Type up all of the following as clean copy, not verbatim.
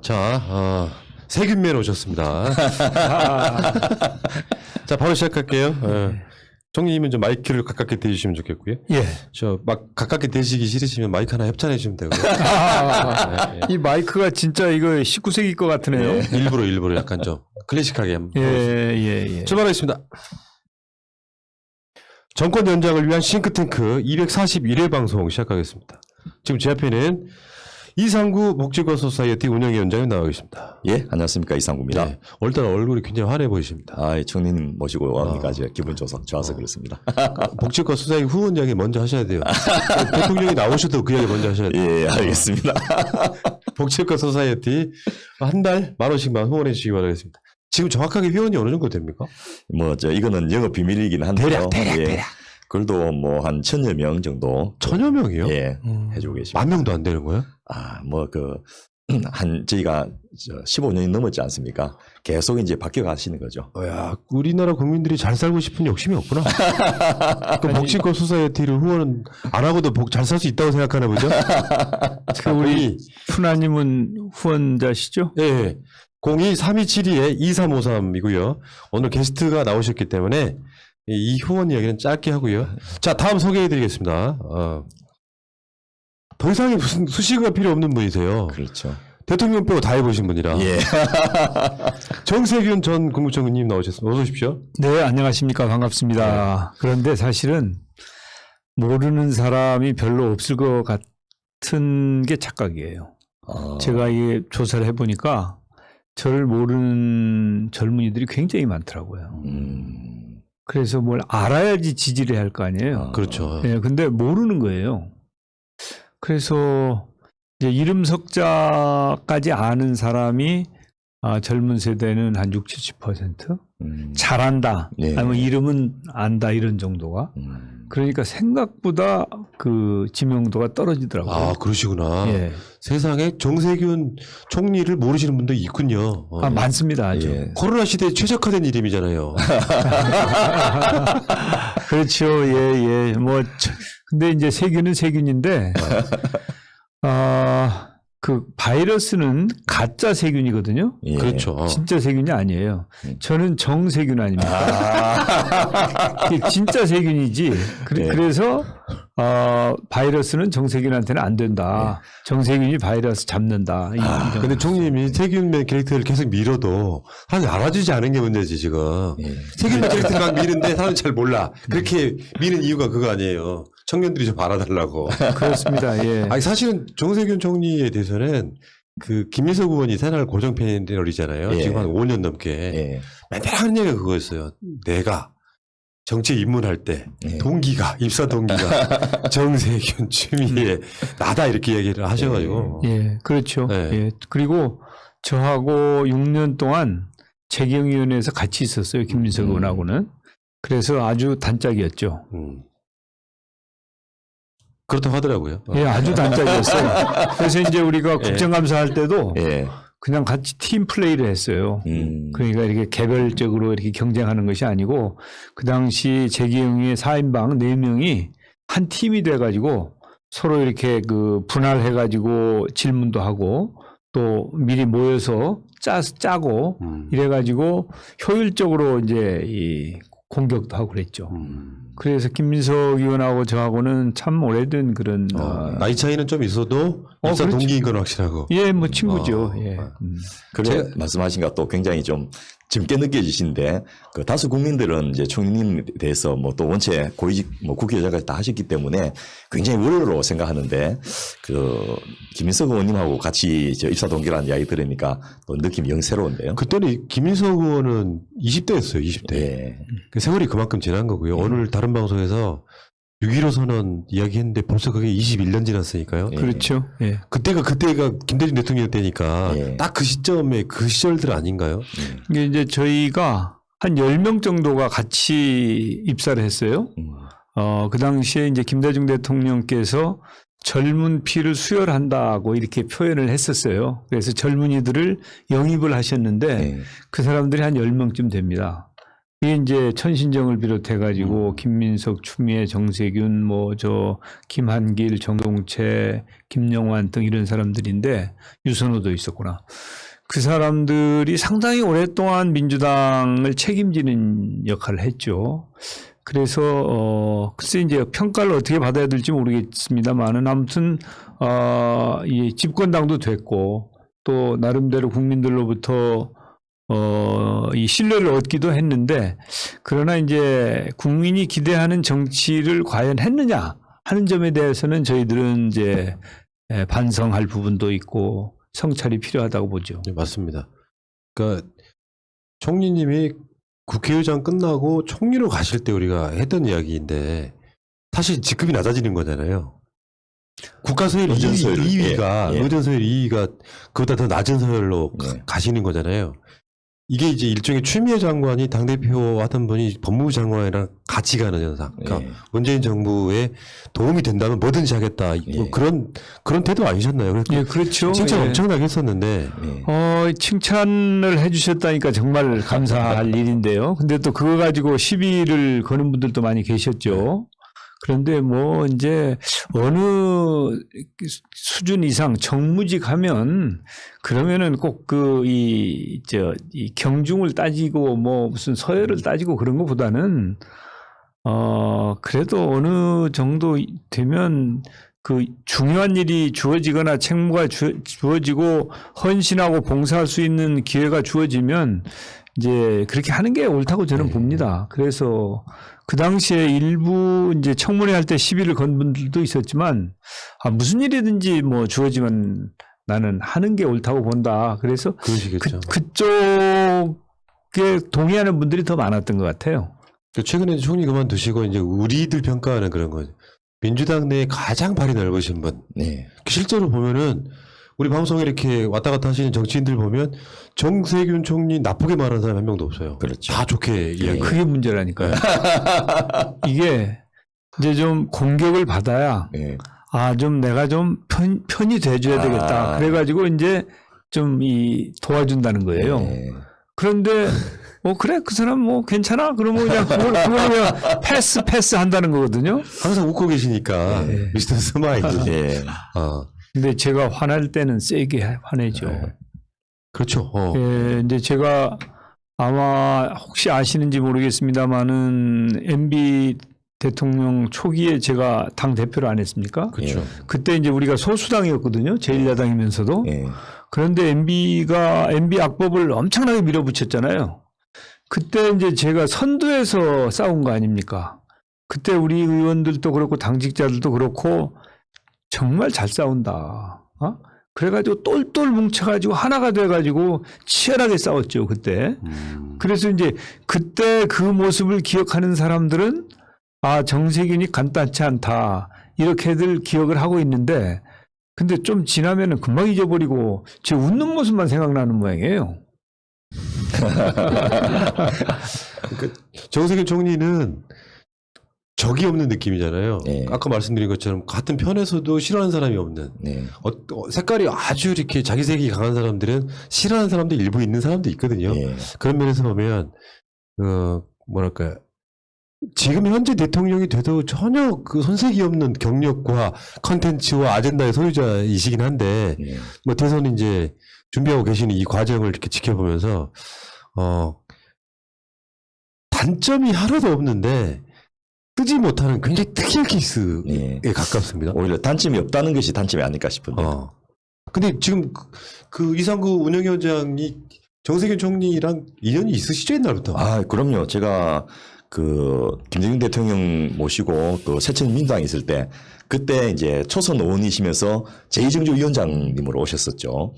자, 세균맨 오셨습니다. 자, 바로 시작할게요. 총리님은 좀 마이크를 가깝게 대주시면 좋겠고요. 예. 저 막 가깝게 대시기 싫으시면 마이크 하나 협찬해 주시면 되고요. 이 마이크가 진짜 이거 19세기 거 같으네요. 일부러 약간 좀 클래식하게 한번 예. 출발하겠습니다. 정권 연장을 위한 싱크탱크 241회 방송 시작하겠습니다. 지금 제 앞에는 이상구 복지권 소사이어티 운영위원장이 나와 계십니다. 예, 안녕하십니까. 이상구입니다. 네, 오늘따라 얼굴이 굉장히 환해 보이십니다. 총리님 모시고 와니까 기분 좋아서 그렇습니다. 복지권 소사이어티 후원 이야기 먼저 하셔야 돼요. 대통령이 나오셔도 그 이야기 먼저 하셔야 돼요. 예, 알겠습니다. 복지권 소사이어티 한 달 10,000원씩만 후원해 주시기 바라겠습니다. 지금 정확하게 회원이 어느 정도 됩니까? 이거는 영업 비밀이긴 한데요. 대략. 그래도 한 1,000여 명 정도. 1,000여 명이요? 예, 해주고 계십니다. 10,000명도 안 되는 거예요? 저희가 15년이 넘었지 않습니까? 계속 이제 바뀌어 가시는 거죠. 야, 우리나라 국민들이 잘 살고 싶은 욕심이 없구나. 그 복지권 소사이어티를 후원 안 하고도 잘 살 수 있다고 생각하나 보죠? 우리 푸나님은 후원자시죠? 예. 02-3272-2353이고요. 오늘 게스트가 나오셨기 때문에 이 후원 이야기는 짧게 하고요. 자, 다음 소개해드리겠습니다. 더 이상의 무슨 수식어가 필요 없는 분이세요. 그렇죠. 대통령 빼고 다 해보신 분이라. 예. 정세균 전 국무총리님 나오셨습니다. 어서 오십시오. 네, 안녕하십니까. 반갑습니다. 그런데 사실은 모르는 사람이 별로 없을 것 같은 게 착각이에요. 제가 이게 조사를 해보니까 저를 모르는 젊은이들이 굉장히 많더라고요. 그래서 뭘 알아야지 지지를 할 거 아니에요. 그렇죠. 네, 근데 모르는 거예요. 그래서 이제 이름 석자까지 아는 사람이 젊은 세대는 한 60-70%? 잘한다. 네. 아니면 이름은 안다 이런 정도가. 그러니까 생각보다 그 지명도가 떨어지더라고요. 아, 그러시구나. 예. 세상에 정세균 총리를 모르시는 분도 있군요. 많습니다. 아주. 예. 코로나 시대에 최적화된 이름이잖아요. 그렇죠. 예. 근데 이제 세균은 세균인데, 그 바이러스는 가짜 세균이거든요. 예. 그렇죠. 진짜 세균이 아니에요. 저는 정세균 아닙니까? 진짜 세균이지. 그래서 바이러스는 정세균한테는 안 된다. 정세균이 바이러스 잡는다. 근데 총리님이 세균맨 캐릭터를 계속 밀어도 사람이 알아주지 않은 게 문제지 지금. 예. 세균맨 캐릭터 막 미는데 사람이 잘 몰라. 그렇게 미는 이유가 그거 아니에요. 청년들이 좀 알아달라고. 그렇습니다. 예. 아니 사실은 정세균 총리에 대해서는 그 김민석 의원이 새날 고정 패널이잖아요. 예. 지금 한 5년 넘게. 예. 맨날 하는 얘기가 그거였어요. 내가 정치에 입문할 때 동기가 입사 동기가 정세균 추미애 나다 이렇게 얘기를 하셔가지고. 예, 그렇죠. 네. 예. 그리고 저하고 6년 동안 재경위원회에서 같이 있었어요. 김민석 의원하고는. 그래서 아주 단짝이었죠. 그렇다고 하더라고요. 예, 아주 단짝이었어요. 그래서 이제 우리가 국정감사할 때도 예. 그냥 같이 팀 플레이를 했어요. 그러니까 이렇게 개별적으로 이렇게 경쟁하는 것이 아니고 그 당시 재경위의 4인방 4명이 한 팀이 돼가지고 서로 이렇게 그 분할해가지고 질문도 하고 또 미리 모여서 짜고 이래가지고 효율적으로 이제 이 공격도 하고 그랬죠. 그래서 김민석 의원하고 저하고는 참 오래된 그런 나이 차이는 좀 있어도 입사 그렇죠. 동기인 건 확실하고. 예, 뭐 친구죠. 예. 그래 말씀하신 것도 굉장히 좀 젊게 느껴지신데 그 다수 국민들은 이제 총리님에 대해서 또 원체 고위직 국회의장까지 다 하셨기 때문에 굉장히 원로로 생각하는데 그 김민석 의원님하고 같이 입사 동기라는 이야기 들으니까 또 느낌이 영 새로운데요. 그때는 김민석 의원은 20대였어요. 20대. 예. 그 세월이 그만큼 지난 거고요. 오늘 다른 방송에서 6.15 선언 이야기했는데 벌써 그게 21년 지났으니까요. 그렇죠. 예. 그때가 김대중 대통령 때니까 딱 그 시점에 그 시절들 아닌가요? 이게 이제 저희가 한 10명 정도가 같이 입사를 했어요. 그 당시에 이제 김대중 대통령께서 젊은 피를 수혈한다고 이렇게 표현을 했었어요. 그래서 젊은이들을 영입을 하셨는데 그 사람들이 한 10명쯤 됩니다. 이게 이제 천신정을 비롯해가지고 김민석, 추미애, 정세균, 김한길, 정동채, 김영환 등 이런 사람들인데 유선호도 있었구나. 그 사람들이 상당히 오랫동안 민주당을 책임지는 역할을 했죠. 그래서 글쎄 이제 평가를 어떻게 받아야 될지 모르겠습니다만은 아무튼 이 집권당도 됐고 또 나름대로 국민들로부터 이 신뢰를 얻기도 했는데 그러나 이제 국민이 기대하는 정치를 과연 했느냐 하는 점에 대해서는 저희들은 이제 반성할 부분도 있고 성찰이 필요하다고 보죠. 네, 맞습니다. 그러니까 총리님이 국회의장 끝나고 총리로 가실 때 우리가 했던 이야기인데 사실 직급이 낮아지는 거잖아요. 국가서열 의전서열. 2위가 예. 의전서열 2위가 그보다 더 낮은 서열로 예. 가시는 거잖아요. 이게 이제 일종의 추미애 장관이 당대표 하던 분이 법무부 장관이랑 같이 가는 현상. 그러니까 예. 문재인 정부에 도움이 된다면 뭐든지 하겠다. 뭐 예. 그런 태도 아니셨나요? 그래서 예, 그렇죠. 칭찬 예. 엄청나게 했었는데 칭찬을 해주셨다니까 정말 감사할 일인데요. 근데 또 그거 가지고 시비를 거는 분들도 많이 계셨죠. 그런데 이제 어느 수준 이상 정무직 하면 그러면은 꼭 이 경중을 따지고 무슨 서열을 따지고 그런 것보다는 그래도 어느 정도 되면 그 중요한 일이 주어지거나 책무가 주어지고 헌신하고 봉사할 수 있는 기회가 주어지면 이제 그렇게 하는 게 옳다고 저는 봅니다. 그래서 그 당시에 일부 이제 청문회 할 때 시비를 건 분들도 있었지만 무슨 일이든지 주어지면 나는 하는 게 옳다고 본다. 그래서 그러시겠죠. 그쪽에 동의하는 분들이 더 많았던 것 같아요. 최근에 총리 그만두시고 이제 우리들 평가하는 그런 거죠. 민주당 내에 가장 발이 넓으신 분. 네. 실제로 보면은 우리 방송에 이렇게 왔다 갔다 하시는 정치인들 보면 정세균 총리 나쁘게 말하는 사람 한 명도 없어요. 그렇죠. 다 좋게 이야기. 그게 문제라니까요. 이게 이제 좀 공격을 받아야 네. 좀 내가 좀 편이 돼줘야 되겠다. 그래가지고 이제 좀 도와준다는 거예요. 네. 그런데 그래 그 사람 괜찮아 그러면 그냥 그걸 그냥 패스 한다는 거거든요. 항상 웃고 계시니까 네. 미스터 스마일. 네. 근데 제가 화날 때는 세게 화내죠. 네. 그렇죠. 예, 이제 제가 아마 혹시 아시는지 모르겠습니다만은 MB 대통령 초기에 제가 당 대표를 안 했습니까? 그렇죠. 그때 이제 우리가 소수당이었거든요. 제1야당이면서도. 네. 그런데 MB 악법을 엄청나게 밀어붙였잖아요. 그때 이제 제가 선두에서 싸운 거 아닙니까? 그때 우리 의원들도 그렇고 당직자들도 그렇고 정말 잘 싸운다. 그래가지고 똘똘 뭉쳐가지고 하나가 돼가지고 치열하게 싸웠죠, 그때. 그래서 이제 그때 그 모습을 기억하는 사람들은 정세균이 간단치 않다. 이렇게들 기억을 하고 있는데 근데 좀 지나면은 금방 잊어버리고 제 웃는 모습만 생각나는 모양이에요. 정세균 총리는 적이 없는 느낌이잖아요. 네. 아까 말씀드린 것처럼 같은 편에서도 싫어하는 사람이 없는. 네. 색깔이 아주 이렇게 자기색이 강한 사람들은 싫어하는 사람도 일부 있는 사람도 있거든요. 네. 그런 면에서 보면 뭐랄까 지금 현재 대통령이 돼도 전혀 그 손색이 없는 경력과 컨텐츠와 아젠다의 소유자이시긴 한데 네. 대선 이제 준비하고 계시는 이 과정을 이렇게 지켜보면서 단점이 하나도 없는데 뜨지 못하는 굉장히 특이한 케이스에 네. 가깝습니다. 오히려 단점이 없다는 것이 단점이 아닐까 싶은데. 근데 지금 그 이상구 운영위원장이 정세균 총리랑 인연이 있으시죠, 옛날부터? 그럼요. 제가 김대중 대통령 모시고 새천민주당에 있을 때 그때 이제 초선 의원이시면서 제2정주위원장님으로 오셨었죠.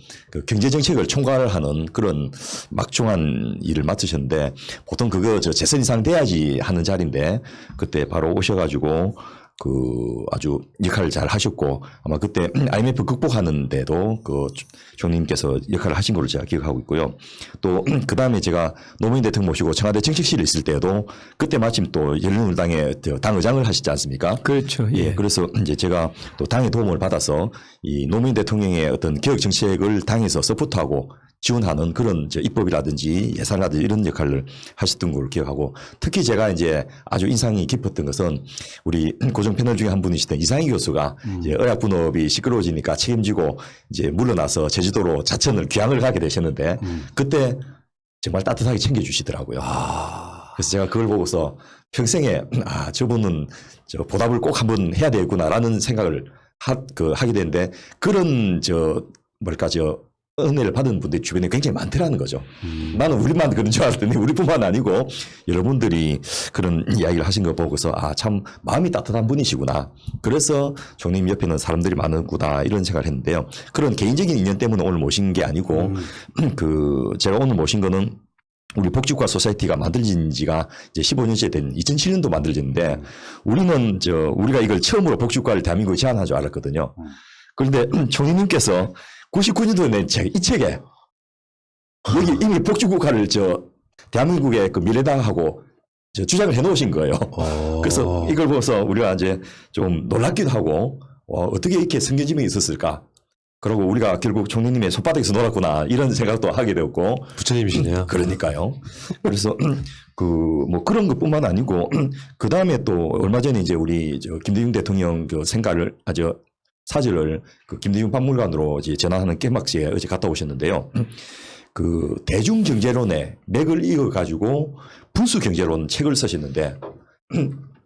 경제정책을 총괄하는 그런 막중한 일을 맡으셨는데 보통 그거 재선 이상 돼야지 하는 자리인데 그때 바로 오셔가지고 아주 역할을 잘 하셨고 아마 그때 IMF 극복하는데도 총리님께서 역할을 하신 걸로 제가 기억하고 있고요. 또 그 다음에 제가 노무현 대통령 모시고 청와대 정책실에 있을 때도 그때 마침 또 열린우리당의 당의장을 하시지 않습니까? 그렇죠. 예. 그래서 이제 제가 또 당의 도움을 받아서 이 노무현 대통령의 어떤 개혁 정책을 당에서 서포트하고 지원하는 그런 입법이라든지 예산이라든지 이런 역할을 하셨던 걸 기억하고 특히 제가 이제 아주 인상이 깊었던 것은 우리 고정 패널 중에 한 분이시던 이상희 교수가 이제 의학 분업이 시끄러워지니까 책임지고 이제 물러나서 제주도로 자천을 귀향을 가게 되셨는데 그때 정말 따뜻하게 챙겨주시더라고요. 그래서 제가 그걸 보고서 평생에 저분은 보답을 꼭 한번 해야 되겠구나라는 생각을 하게 되는데 그런 은혜를 받은 분들이 주변에 굉장히 많더라는 거죠. 나는 우리만 그런 줄 알았더니 우리뿐만 아니고 여러분들이 그런 이야기를 하신 거 보고서 참 마음이 따뜻한 분이시구나. 그래서 총리님 옆에는 사람들이 많은구나 이런 생각을 했는데요. 그런 개인적인 인연 때문에 오늘 모신 게 아니고 제가 오늘 모신 거는 우리 복지국가 소사이티가 만들어진 지가 이제 15년째 된 2007년도 만들어졌는데 우리는 우리가 이걸 처음으로 복지국가를 대한민국에 제안한 줄 알았거든요. 그런데 총리님께서 99년도에 낸 이 책에 여기 이미 복지국가를 대한민국의 그 미래당하고 주장을 해놓으신 거예요. 그래서 이걸 보고서 우리가 이제 좀 놀랍기도 하고 어떻게 이렇게 성견지명이 있었을까? 그리고 우리가 결국 총리님의 손바닥에서 놀았구나 이런 생각도 하게 되었고 부처님이시네요. 그러니까요. 그래서 뭐 그런 것뿐만 아니고 그 다음에 또 얼마 전에 이제 우리 김대중 대통령 생가를 사절을 김대중 박물관으로 이제 전환하는 개막식에 어제 갔다 오셨는데요. 대중경제론의 맥을 이어가지고 분수경제론 책을 쓰셨는데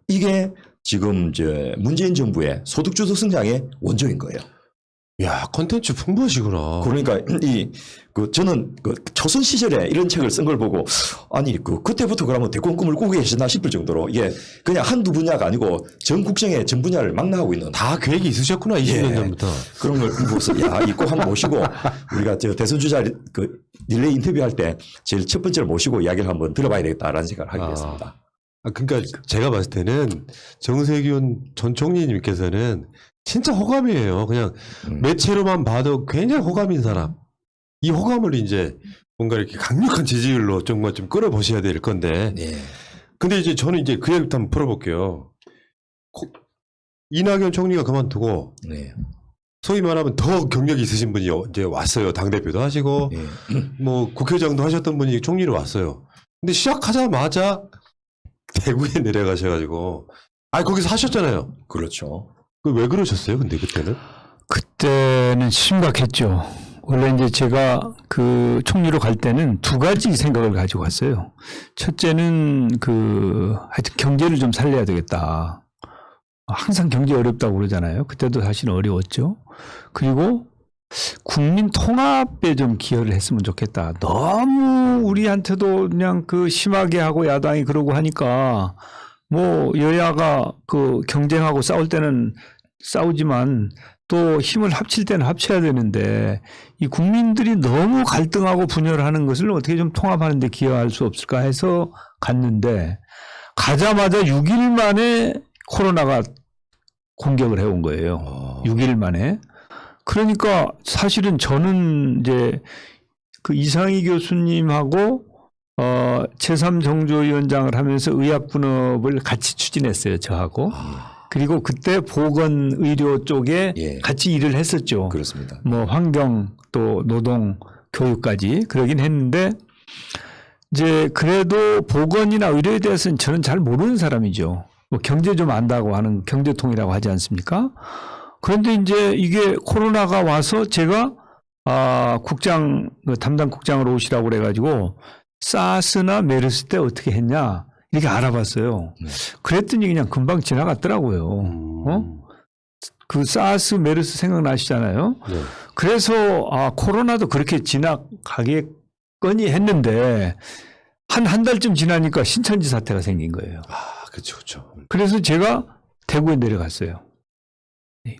이게 지금 문재인 정부의 소득주도 성장의 원조인 거예요. 야, 콘텐츠 풍부하시구나. 그러니까 저는 초선 시절에 이런 책을 쓴 걸 보고 그때부터 그러면 대권 꿈을 꾸고 계시나 싶을 정도로 이게 그냥 한두 분야가 아니고 전 국정의 전 분야를 망라하고 있는 다 계획이 있으셨구나 20년 전부터. 그런 걸 보고서 꼭 한번 모시고 우리가 대선 주자 릴레이 인터뷰할 때 제일 첫 번째로 모시고 이야기를 한번 들어봐야 되겠다라는 생각을 하게 됐습니다. 그러니까 제가 봤을 때는 정세균 전 총리님께서는 진짜 호감이에요. 그냥 매체로만 봐도 굉장히 호감인 사람. 이 호감을 이제 뭔가 이렇게 강력한 지지율로 정말 좀 끌어보셔야 될 건데. 네. 근데 이제 저는 이제 그 얘기부터 한번 풀어볼게요. 이낙연 총리가 그만두고 네. 소위 말하면 더 경력이 있으신 분이 이제 왔어요. 당대표도 하시고 네. 뭐 국회의장도 하셨던 분이 총리로 왔어요. 근데 시작하자마자 대구에 내려가셔가지고 거기서 하셨잖아요. 그렇죠. 왜 그러셨어요? 근데 그때는? 그때는 심각했죠. 원래 이제 제가 총리로 갈 때는 두 가지 생각을 가지고 갔어요. 첫째는 하여튼 경제를 좀 살려야 되겠다. 항상 경제 어렵다고 그러잖아요. 그때도 사실은 어려웠죠. 그리고 국민 통합에 좀 기여를 했으면 좋겠다. 너무 우리한테도 그냥 심하게 하고 야당이 그러고 하니까 뭐 여야가 경쟁하고 싸울 때는 싸우지만 또 힘을 합칠 때는 합쳐야 되는데 이 국민들이 너무 갈등하고 분열하는 것을 어떻게 좀 통합하는 데 기여할 수 없을까 해서 갔는데 가자마자 6일 만에 코로나가 공격을 해온 거예요. 6일 만에. 그러니까 사실은 저는 이제 이상희 교수님하고 제3정조위원장을 하면서 의학분업을 같이 추진했어요. 저하고. 그리고 그때 보건의료 쪽에 같이 일을 했었죠. 그렇습니다. 뭐 환경 또 노동 교육까지 그러긴 했는데 이제 그래도 보건이나 의료에 대해서는 저는 잘 모르는 사람이죠. 뭐 경제 좀 안다고 하는 경제통이라고 하지 않습니까? 그런데 이제 이게 코로나가 와서 제가 담당 국장으로 오시라고 그래가지고 사스나 메르스 때 어떻게 했냐 이렇게 알아봤어요. 그랬더니 그냥 금방 지나갔더라고요. 사스 메르스 생각나시잖아요. 네. 그래서 코로나도 그렇게 지나가겠거니 했는데 한 달쯤 지나니까 신천지 사태가 생긴 거예요. 그렇죠. 그래서 제가 대구에 내려갔어요.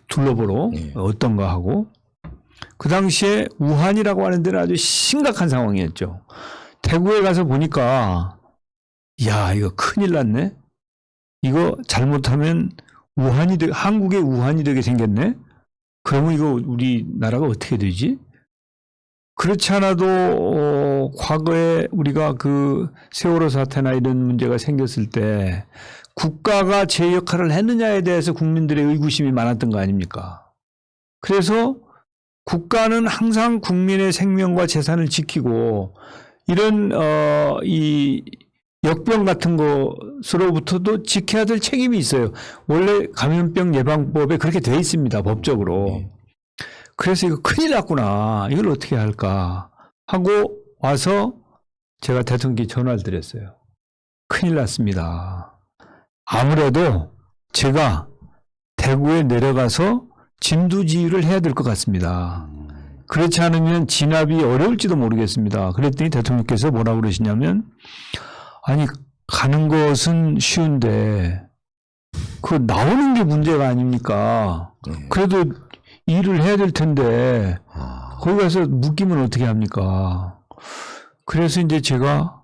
둘러보러 어떤가 하고 그 당시에 우한이라고 하는 데는 아주 심각한 상황이었죠. 대구에 가서 보니까 이거 큰일 났네. 이거 잘못하면 한국의 우한이 되게 생겼네. 그러면 이거 우리나라가 어떻게 되지? 그렇지 않아도 과거에 우리가 세월호 사태나 이런 문제가 생겼을 때 국가가 제 역할을 했느냐에 대해서 국민들의 의구심이 많았던 거 아닙니까? 그래서 국가는 항상 국민의 생명과 재산을 지키고 이런 이 역병 같은 것으로부터도 지켜야 될 책임이 있어요. 원래 감염병 예방법에 그렇게 돼 있습니다. 법적으로. 그래서 이거 큰일 났구나. 이걸 어떻게 할까 하고 와서 제가 대통령께 전화를 드렸어요. 큰일 났습니다. 아무래도 제가 대구에 내려가서 진두지휘를 해야 될 것 같습니다. 그렇지 않으면 진압이 어려울지도 모르겠습니다. 그랬더니 대통령께서 뭐라고 그러시냐면 아니 가는 것은 쉬운데 그 나오는 게 문제가 아닙니까? 그래도 일을 해야 될 텐데 거기 가서 묶이면 어떻게 합니까? 그래서 이제 제가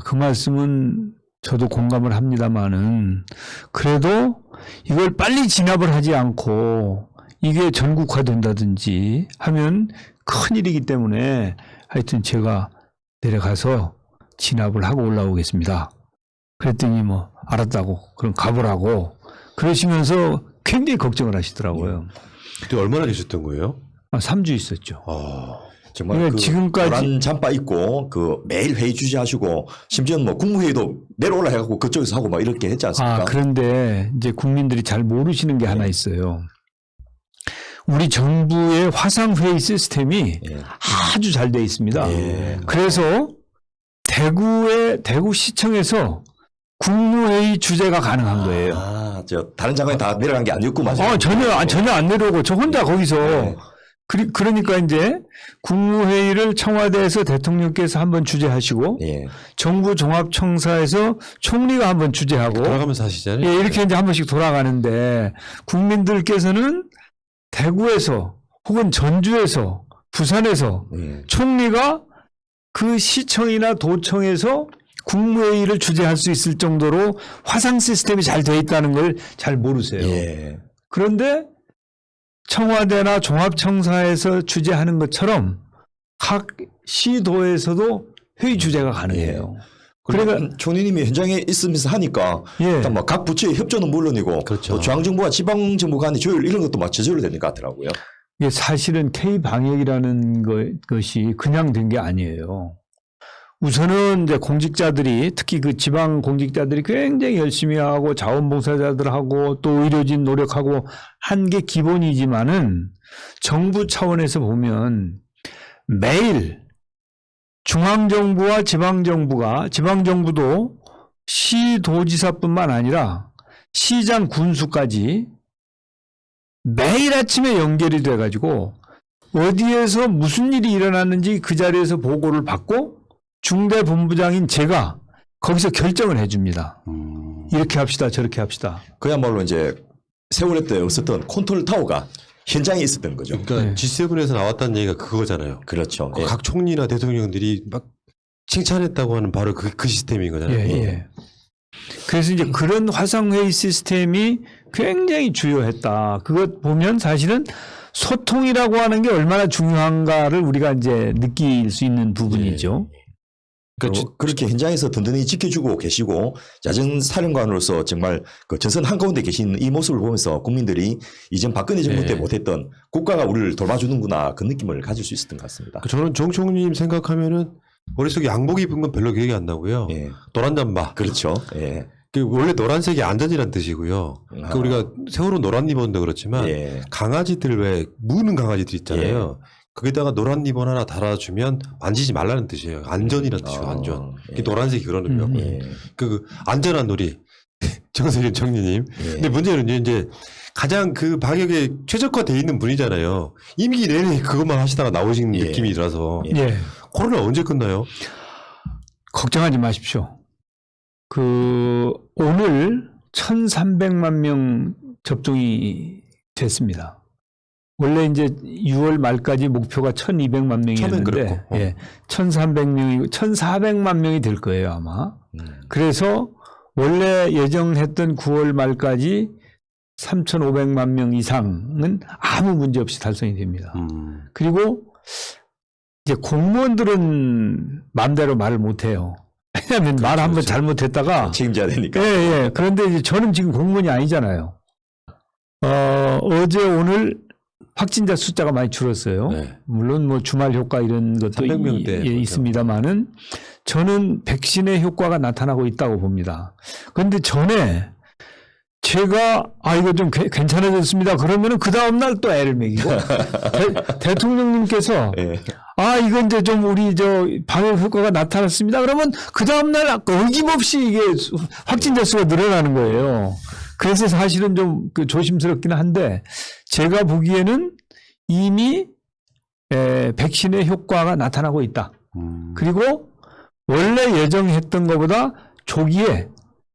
그 말씀은 저도 공감을 합니다만은 그래도 이걸 빨리 진압을 하지 않고 이게 전국화된다든지 하면 큰일이기 때문에 하여튼 제가 내려가서 진압을 하고 올라오겠습니다. 그랬더니 뭐 알았다고 그럼 가보라고 그러시면서 굉장히 걱정을 하시더라고요. 그때 얼마나 계셨던 거예요? 3주 있었죠. 정말 그러니까 지금까지 노란 잠바 입고 그 매일 회의 주재하시고 심지어는 뭐 국무회의도 내려올라 해갖고 그쪽에서 하고 막 이렇게 했지 않습니까? 그런데 이제 국민들이 잘 모르시는 게 하나 있어요. 우리 정부의 화상회의 시스템이 아주 잘 돼 있습니다. 그래서 대구시청에서 국무회의 주재가 가능한 거예요. 다른 장관이 다 내려간 게 아니었구만. 전혀 안 내려오고 저 혼자 거기서. 그러니까 이제 국무회의를 청와대에서 대통령께서 한번 주재하시고 정부 종합청사에서 총리가 한번 주재하고 돌아가면서 하시잖아요. 이렇게 이제 한 번씩 돌아가는데 국민들께서는 대구에서 혹은 전주에서 부산에서 총리가 그 시청이나 도청에서 국무회의를 주재할 수 있을 정도로 화상 시스템이 잘 돼 있다는 걸 잘 모르세요. 그런데 청와대나 종합청사에서 주재하는 것처럼 각 시도에서도 회의 주재가 가능해요. 그러니까 총리님이 현장에 있으면서 하니까 일단 뭐 각 부처의 협조는 물론이고 그렇죠. 또 중앙정부와 지방정부 간의 조율 이런 것도 막 제대로 되는 것 같더라고요. 이게 사실은 K방역이라는 것이 그냥 된 게 아니에요. 우선은 이제 공직자들이 특히 그 지방 공직자들이 굉장히 열심히 하고 자원봉사자들하고 또 의료진 노력하고 한 게 기본이지만은 정부 차원에서 보면 매일 중앙정부와 지방정부도 시도지사뿐만 아니라 시장 군수까지 매일 아침에 연결이 돼가지고 어디에서 무슨 일이 일어났는지 그 자리에서 보고를 받고 중대본부장인 제가 거기서 결정을 해줍니다. 이렇게 합시다, 저렇게 합시다. 그야말로 이제 세월호 때 없었던 컨트롤 타워가 현장에 있었던 거죠. 그러니까 G7에서 나왔다는 얘기가 그거잖아요. 그렇죠. 각 총리나 대통령들이 막 칭찬했다고 하는 바로 그 시스템인 거잖아요. 그래서 이제 그런 화상회의 시스템이 굉장히 주요했다. 그것 보면 사실은 소통이라고 하는 게 얼마나 중요한가를 우리가 이제 느낄 수 있는 부분이죠. 그렇게 현장에서 든든히 지켜주고 계시고 야전 사령관으로서 정말 그 전선 한가운데 계신 이 모습을 보면서 국민들이 이전 박근혜 정부 때 못했던 국가가 우리를 돌봐주는구나 그 느낌을 가질 수 있었던 것 같습니다. 저는 정 총리님 생각하면은 머릿속에 양복 입은 건 별로 기억이 안 나고요. 노란 잠바. 그렇죠. 원래 노란색이 안전이란 뜻이고요. 그러니까 우리가 세월호 노란 리본도 그렇지만 강아지들 왜 무는 강아지들 있잖아요. 거기다가 노란 리본 하나 달아주면 만지지 말라는 뜻이에요. 안전이라는 뜻이고 안전. 노란색이 그런 의미고. 그 안전한 놀이. 정세균 총리님. 근데 문제는 이제 가장 그 방역에 최적화되어 있는 분이잖아요. 임기 내내 그것만 하시다가 나오신 느낌이라서. 코로나 언제 끝나요? 걱정하지 마십시오. 오늘 1,300만 명 접종이 됐습니다. 원래 이제 6월 말까지 목표가 1,200만 명이었는데, 1,300명이고 1,400만 명이 될 거예요, 아마. 그래서 원래 예정했던 9월 말까지 3,500만 명 이상은 아무 문제 없이 달성이 됩니다. 그리고 이제 공무원들은 마음대로 말을 못 해요. 왜냐하면 말 한번 잘못했다가 책임져야 되니까. 그런데 이제 저는 지금 공무원이 아니잖아요. 어제 오늘 확진자 숫자가 많이 줄었어요. 네. 물론 뭐 주말 효과 이런 것도 300명대 있습니다만은 저는 백신의 효과가 나타나고 있다고 봅니다. 그런데 전에 제가 이거 좀 괜찮아졌습니다. 그러면은 그 다음 날 또 애를 먹이고 대통령님께서 예. 이건 이제 좀 우리 방역 효과가 나타났습니다. 그러면 그 다음 날 어김없이 이게 확진자 수가 늘어나는 거예요. 그래서 사실은 좀 조심스럽긴 한데 제가 보기에는 이미 백신의 효과가 나타나고 있다. 그리고 원래 예정했던 것보다 조기에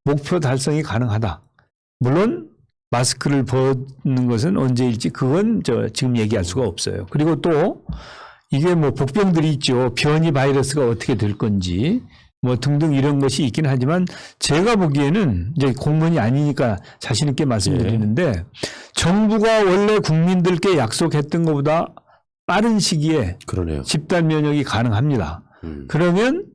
목표 달성이 가능하다. 물론 마스크를 벗는 것은 언제일지 그건 지금 얘기할 수가 없어요. 그리고 또 이게 뭐 복병들이 있죠. 변이 바이러스가 어떻게 될 건지 뭐 등등 이런 것이 있긴 하지만 제가 보기에는 이제 공무원이 아니니까 자신 있게 말씀드리는데 정부가 원래 국민들께 약속했던 것보다 빠른 시기에 그러네요. 집단 면역이 가능합니다. 그러면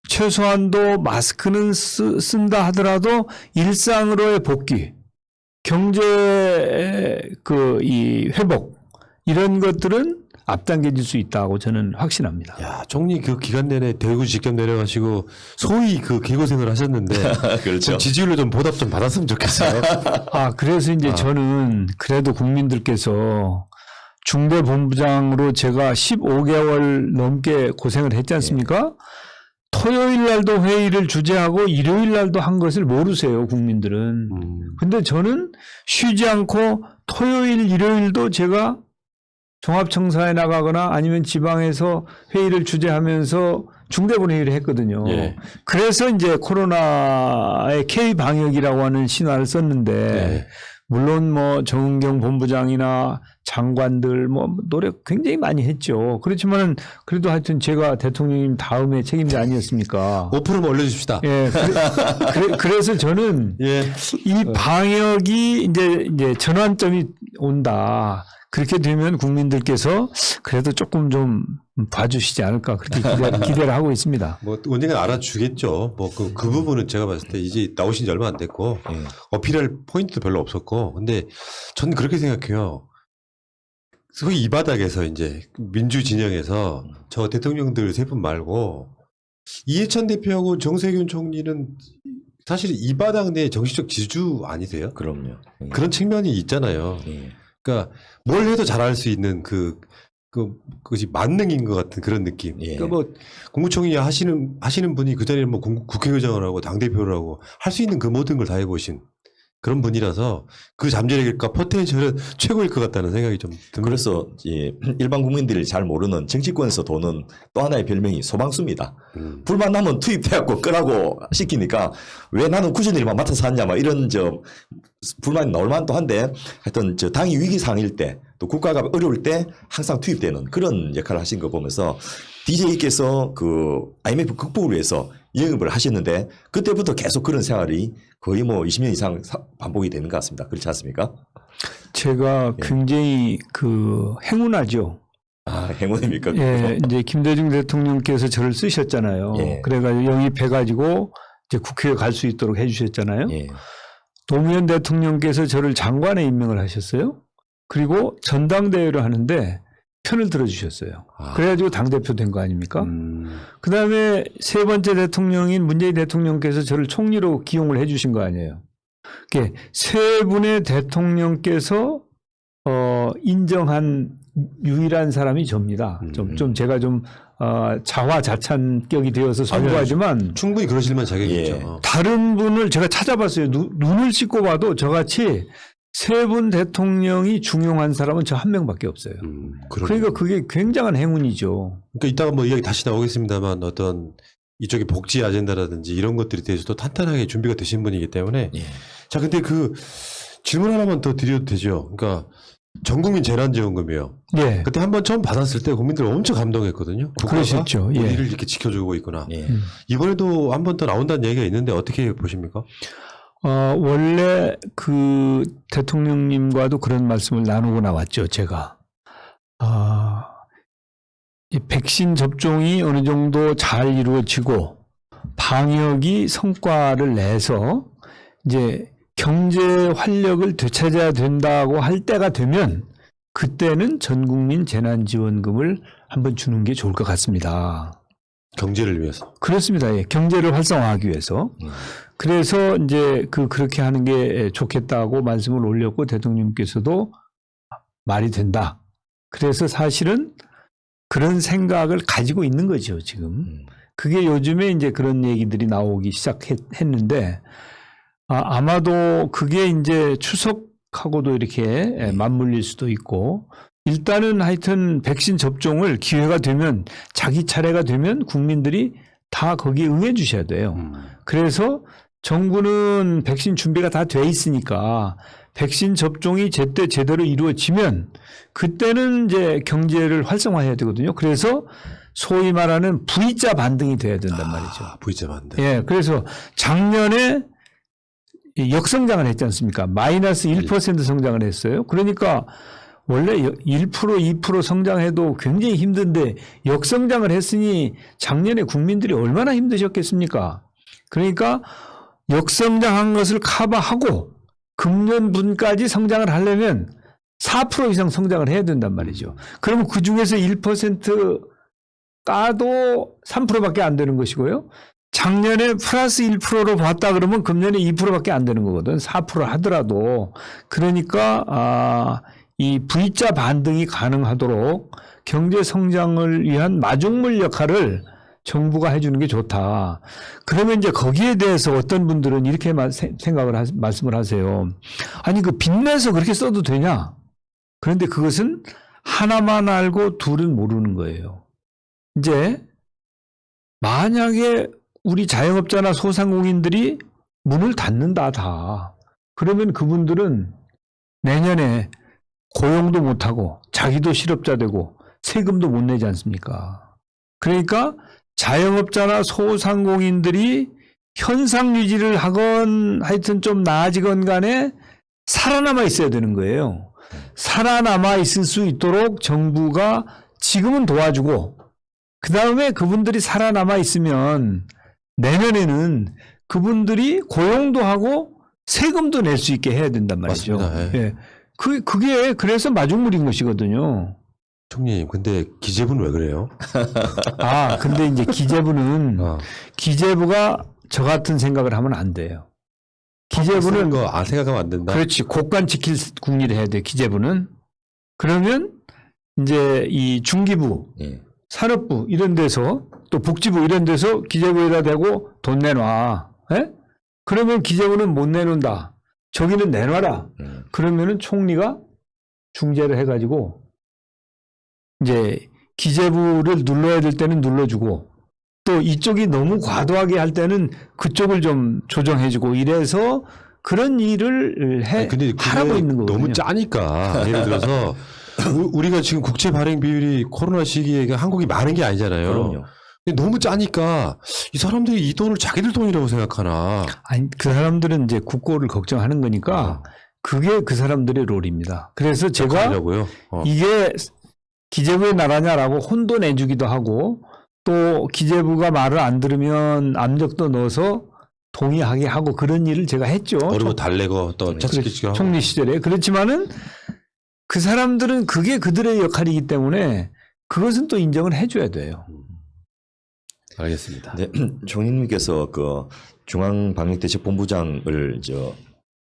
최소한도 마스크는 쓴다 하더라도 일상으로의 복귀, 경제 이 회복 이런 것들은 앞당겨질 수 있다고 저는 확신합니다. 야, 총리 그 기간 내내 대구 직접 내려가시고 소위 그 기고생을 하셨는데 그렇죠. 좀 지지율로 좀 보답 좀 받았으면 좋겠어요. 그래서 이제 저는 그래도 국민들께서 중대본부장으로 제가 15개월 넘게 고생을 했지 않습니까? 토요일 날도 회의를 주재하고 일요일 날도 한 것을 모르세요, 국민들은. 근데 저는 쉬지 않고 토요일, 일요일도 제가 종합청사에 나가거나 아니면 지방에서 회의를 주재하면서 중대본회의를 했거든요. 예. 그래서 이제 코로나의 K방역이라고 하는 신화를 썼는데 네. 물론 뭐 정은경 본부장이나 장관들 뭐 노력 굉장히 많이 했죠. 그렇지만 그래도 하여튼 제가 대통령님 다음에 책임자 아니었습니까? 5%만 올려줍시다. 예, 그래서 저는 예. 이 방역이 이제 전환점이 온다. 그렇게 되면 국민들께서 그래도 조금 좀 봐주시지 않을까 그렇게 기대를 하고 있습니다. 뭐 언젠가 알아주겠죠. 뭐 그 부분은 제가 봤을 때 이제 나오신 지 얼마 안 됐고 어필할 포인트도 별로 없었고, 근데 저는 그렇게 생각해요. 소위 이 바닥에서 이제 민주 진영에서 저 대통령들 세 분 말고 이해찬 대표하고 정세균 총리는 사실 이 바닥 내 정치적 지주 아니세요? 그럼요. 그런 측면이 있잖아요. 예. 그러니까 뭘 해도 잘할 수 있는 그것이 만능인 것 같은 그런 느낌. 예. 그러니까 뭐 국무총리 하시는 분이 그 자리에 뭐 국회의장을 하고 당대표를 하고 할 수 있는 그 모든 걸 다 해보신 그런 분이라서 그 잠재력과 포텐셜은 최고일 것 같다는 생각이 좀 듭니다. 그래서 일반 국민들이 잘 모르는 정치권에서 도는 또 하나의 별명이 소방수입니다. 불만 나면 투입돼갖고 끄라고 시키니까 왜 나는 굳은 일만 맡아서 하냐 막 이런 불만이 나올 만도 한데 하여튼 당이 위기 상황일 때 또 국가가 어려울 때 항상 투입되는 그런 역할을 하신 거 보면서 DJ께서 그 IMF 극복을 위해서 영입을 하셨는데 그때부터 계속 그런 생활이 거의 뭐 20년 이상 반복이 되는 것 같습니다. 그렇지 않습니까? 제가 굉장히 행운하죠. 행운입니까? 예, 이제 김대중 대통령께서 저를 쓰셨잖아요. 예. 그래가지고 영입해가지고 이제 국회에 갈 수 있도록 해주셨잖아요. 예. 노무현 대통령께서 저를 장관에 임명을 하셨어요. 그리고 전당대회를 하는데 편을 들어주셨어요. 그래가지고 당대표 된 거 아닙니까? 그 다음에 세 번째 대통령인 문재인 대통령께서 저를 총리로 기용을 해주신 거 아니에요. 세 분의 대통령께서 인정한 유일한 사람이 접니다. 좀 제가 좀 자화자찬격이 되어서 송구하지만 충분히 그러실만 자격이 예. 있죠. 다른 분을 제가 찾아봤어요. 눈을 씻고 봐도 저같이 세 분 대통령이 중용한 사람은 저 한 명밖에 없어요. 그러니까 그게 굉장한 행운이죠. 그러니까 이따가 뭐 이야기 다시 나오겠습니다만 어떤 이쪽의 복지 아젠다라든지 이런 것들에 대해서도 탄탄하게 준비가 되신 분이기 때문에 예. 자, 근데 그 질문 하나만 더 드려도 되죠. 그러니까 전국민 재난지원금이요. 예. 그때 한번 처음 받았을 때 국민들 엄청 감동했거든요. 국가가 그러셨죠. 예. 우리를 이렇게 지켜주고 있구나. 예. 이번에도 한 번 더 나온다는 얘기가 있는데 어떻게 보십니까? 원래 그 대통령님과도 그런 말씀을 나누고 나왔죠, 제가. 이 백신 접종이 어느 정도 잘 이루어지고 방역이 성과를 내서 이제 경제 활력을 되찾아야 된다고 할 때가 되면 그때는 전 국민 재난지원금을 한번 주는 게 좋을 것 같습니다. 경제를 위해서. 그렇습니다. 예. 경제를 활성화하기 위해서. 그래서 이제 그렇게 하는 게 좋겠다고 말씀을 올렸고 대통령께서도 말이 된다. 그래서 사실은 그런 생각을 가지고 있는 거죠, 지금. 그게 요즘에 이제 그런 얘기들이 나오기 시작했는데 아마도 그게 이제 추석하고도 이렇게 맞물릴 수도 있고 일단은 하여튼 백신 접종을 기회가 되면 자기 차례가 되면 국민들이 다 거기에 응해 주셔야 돼요. 그래서 정부는 백신 준비가 다 돼 있으니까 백신 접종이 제때 제대로 이루어지면 그때는 이제 경제를 활성화해야 되거든요. 그래서 소위 말하는 V자 반등이 돼야 된단 말이죠. V자 반등. 예, 그래서 작년에 역성장을 했지 않습니까? 마이너스 1% 성장을 했어요. 그러니까 원래 1%, 2% 성장해도 굉장히 힘든데 역성장을 했으니 작년에 국민들이 얼마나 힘드셨겠습니까? 그러니까 역성장한 것을 커버하고 금년분까지 성장을 하려면 4% 이상 성장을 해야 된단 말이죠. 그러면 그 중에서 1% 까도 3%밖에 안 되는 것이고요. 작년에 플러스 1%로 봤다 그러면 금년에 2%밖에 안 되는 거거든. 4% 하더라도. 그러니까 이 V자 반등이 가능하도록 경제 성장을 위한 마중물 역할을 정부가 해주는 게 좋다. 그러면 이제 거기에 대해서 어떤 분들은 이렇게 말씀을 하세요. 아니 그 빚내서 그렇게 써도 되냐? 그런데 그것은 하나만 알고 둘은 모르는 거예요. 이제 만약에 우리 자영업자나 소상공인들이 문을 닫는다 다. 그러면 그분들은 내년에 고용도 못하고 자기도 실업자 되고 세금도 못 내지 않습니까? 그러니까 자영업자나 소상공인들이 현상 유지를 하건 하여튼 좀 나아지건 간에 살아남아 있어야 되는 거예요. 살아남아 있을 수 있도록 정부가 지금은 도와주고 그 다음에 그분들이 살아남아 있으면 내년에는 그분들이 고용도 하고 세금도 낼 수 있게 해야 된단 말이죠. 맞습니다. 예. 예. 그게 그래서 마중물인 것이거든요. 총리님, 근데 기재부는 왜 그래요? 근데 이제 기재부는 기재부가 저 같은 생각을 하면 안 돼요. 기재부는 생각하면 안 된다. 그렇지. 곳간 지킬 국리를 해야 돼. 기재부는. 그러면 이제 이 중기부, 산업부 이런 데서 또 복지부 이런 데서 기재부에다 대고 돈 내놔. 예? 그러면 기재부는 못 내놓는다. 저기는 내놔라. 그러면은 총리가 중재를 해가지고 이제 기재부를 눌러야 될 때는 눌러주고 또 이쪽이 너무 과도하게 할 때는 그쪽을 좀 조정해주고 이래서 그런 일을 근데 하라고 있는 거거든요. 너무 짜니까 예를 들어서 우리가 지금 국채 발행 비율이 코로나 시기에 한국이 많은 게 아니잖아요. 그럼요. 근데 너무 짜니까 이 사람들이 이 돈을 자기들 돈이라고 생각하나? 아니 그 사람들은 이제 국고를 걱정하는 거니까 그게 그 사람들의 롤입니다. 그래서 제가 이게 기재부의 나라냐라고 혼도 내주기도 하고 또 기재부가 말을 안 들으면 암적도 넣어서 동의하게 하고 그런 일을 제가 했죠. 어리고 달래고 또 차치기치고 하고. 총리 시절에. 그렇지만은 그 사람들은 그게 그들의 역할이기 때문에 그것은 또 인정을 해줘야 돼요. 알겠습니다. 네, 총리님께서 그 중앙방역대책본부장을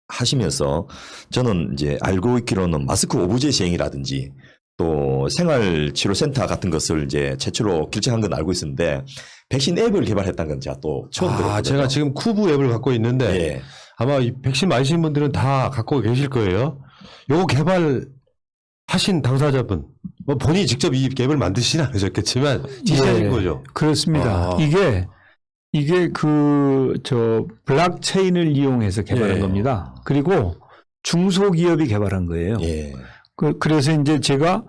하시면서 저는 이제 알고 있기로는 마스크 오브제 시행이라든지 또 생활치료센터 같은 것을 이제 최초로 결정한 건 알고 있었는데 백신 앱을 개발했다는 건 제가 또 처음 들었거든요. 제가 지금 쿠브 앱을 갖고 있는데 예. 아마 이 백신 맞으신 분들은 다 갖고 계실 거예요. 요거 개발하신 당사자분 뭐 본인이 직접 이 앱을 만드시진 않으셨겠지만 지시하신 거죠. 그렇습니다. 이게 블록체인을 이용해서 개발한 겁니다. 그리고 중소기업이 개발한 거예요. 그래서 이제 제가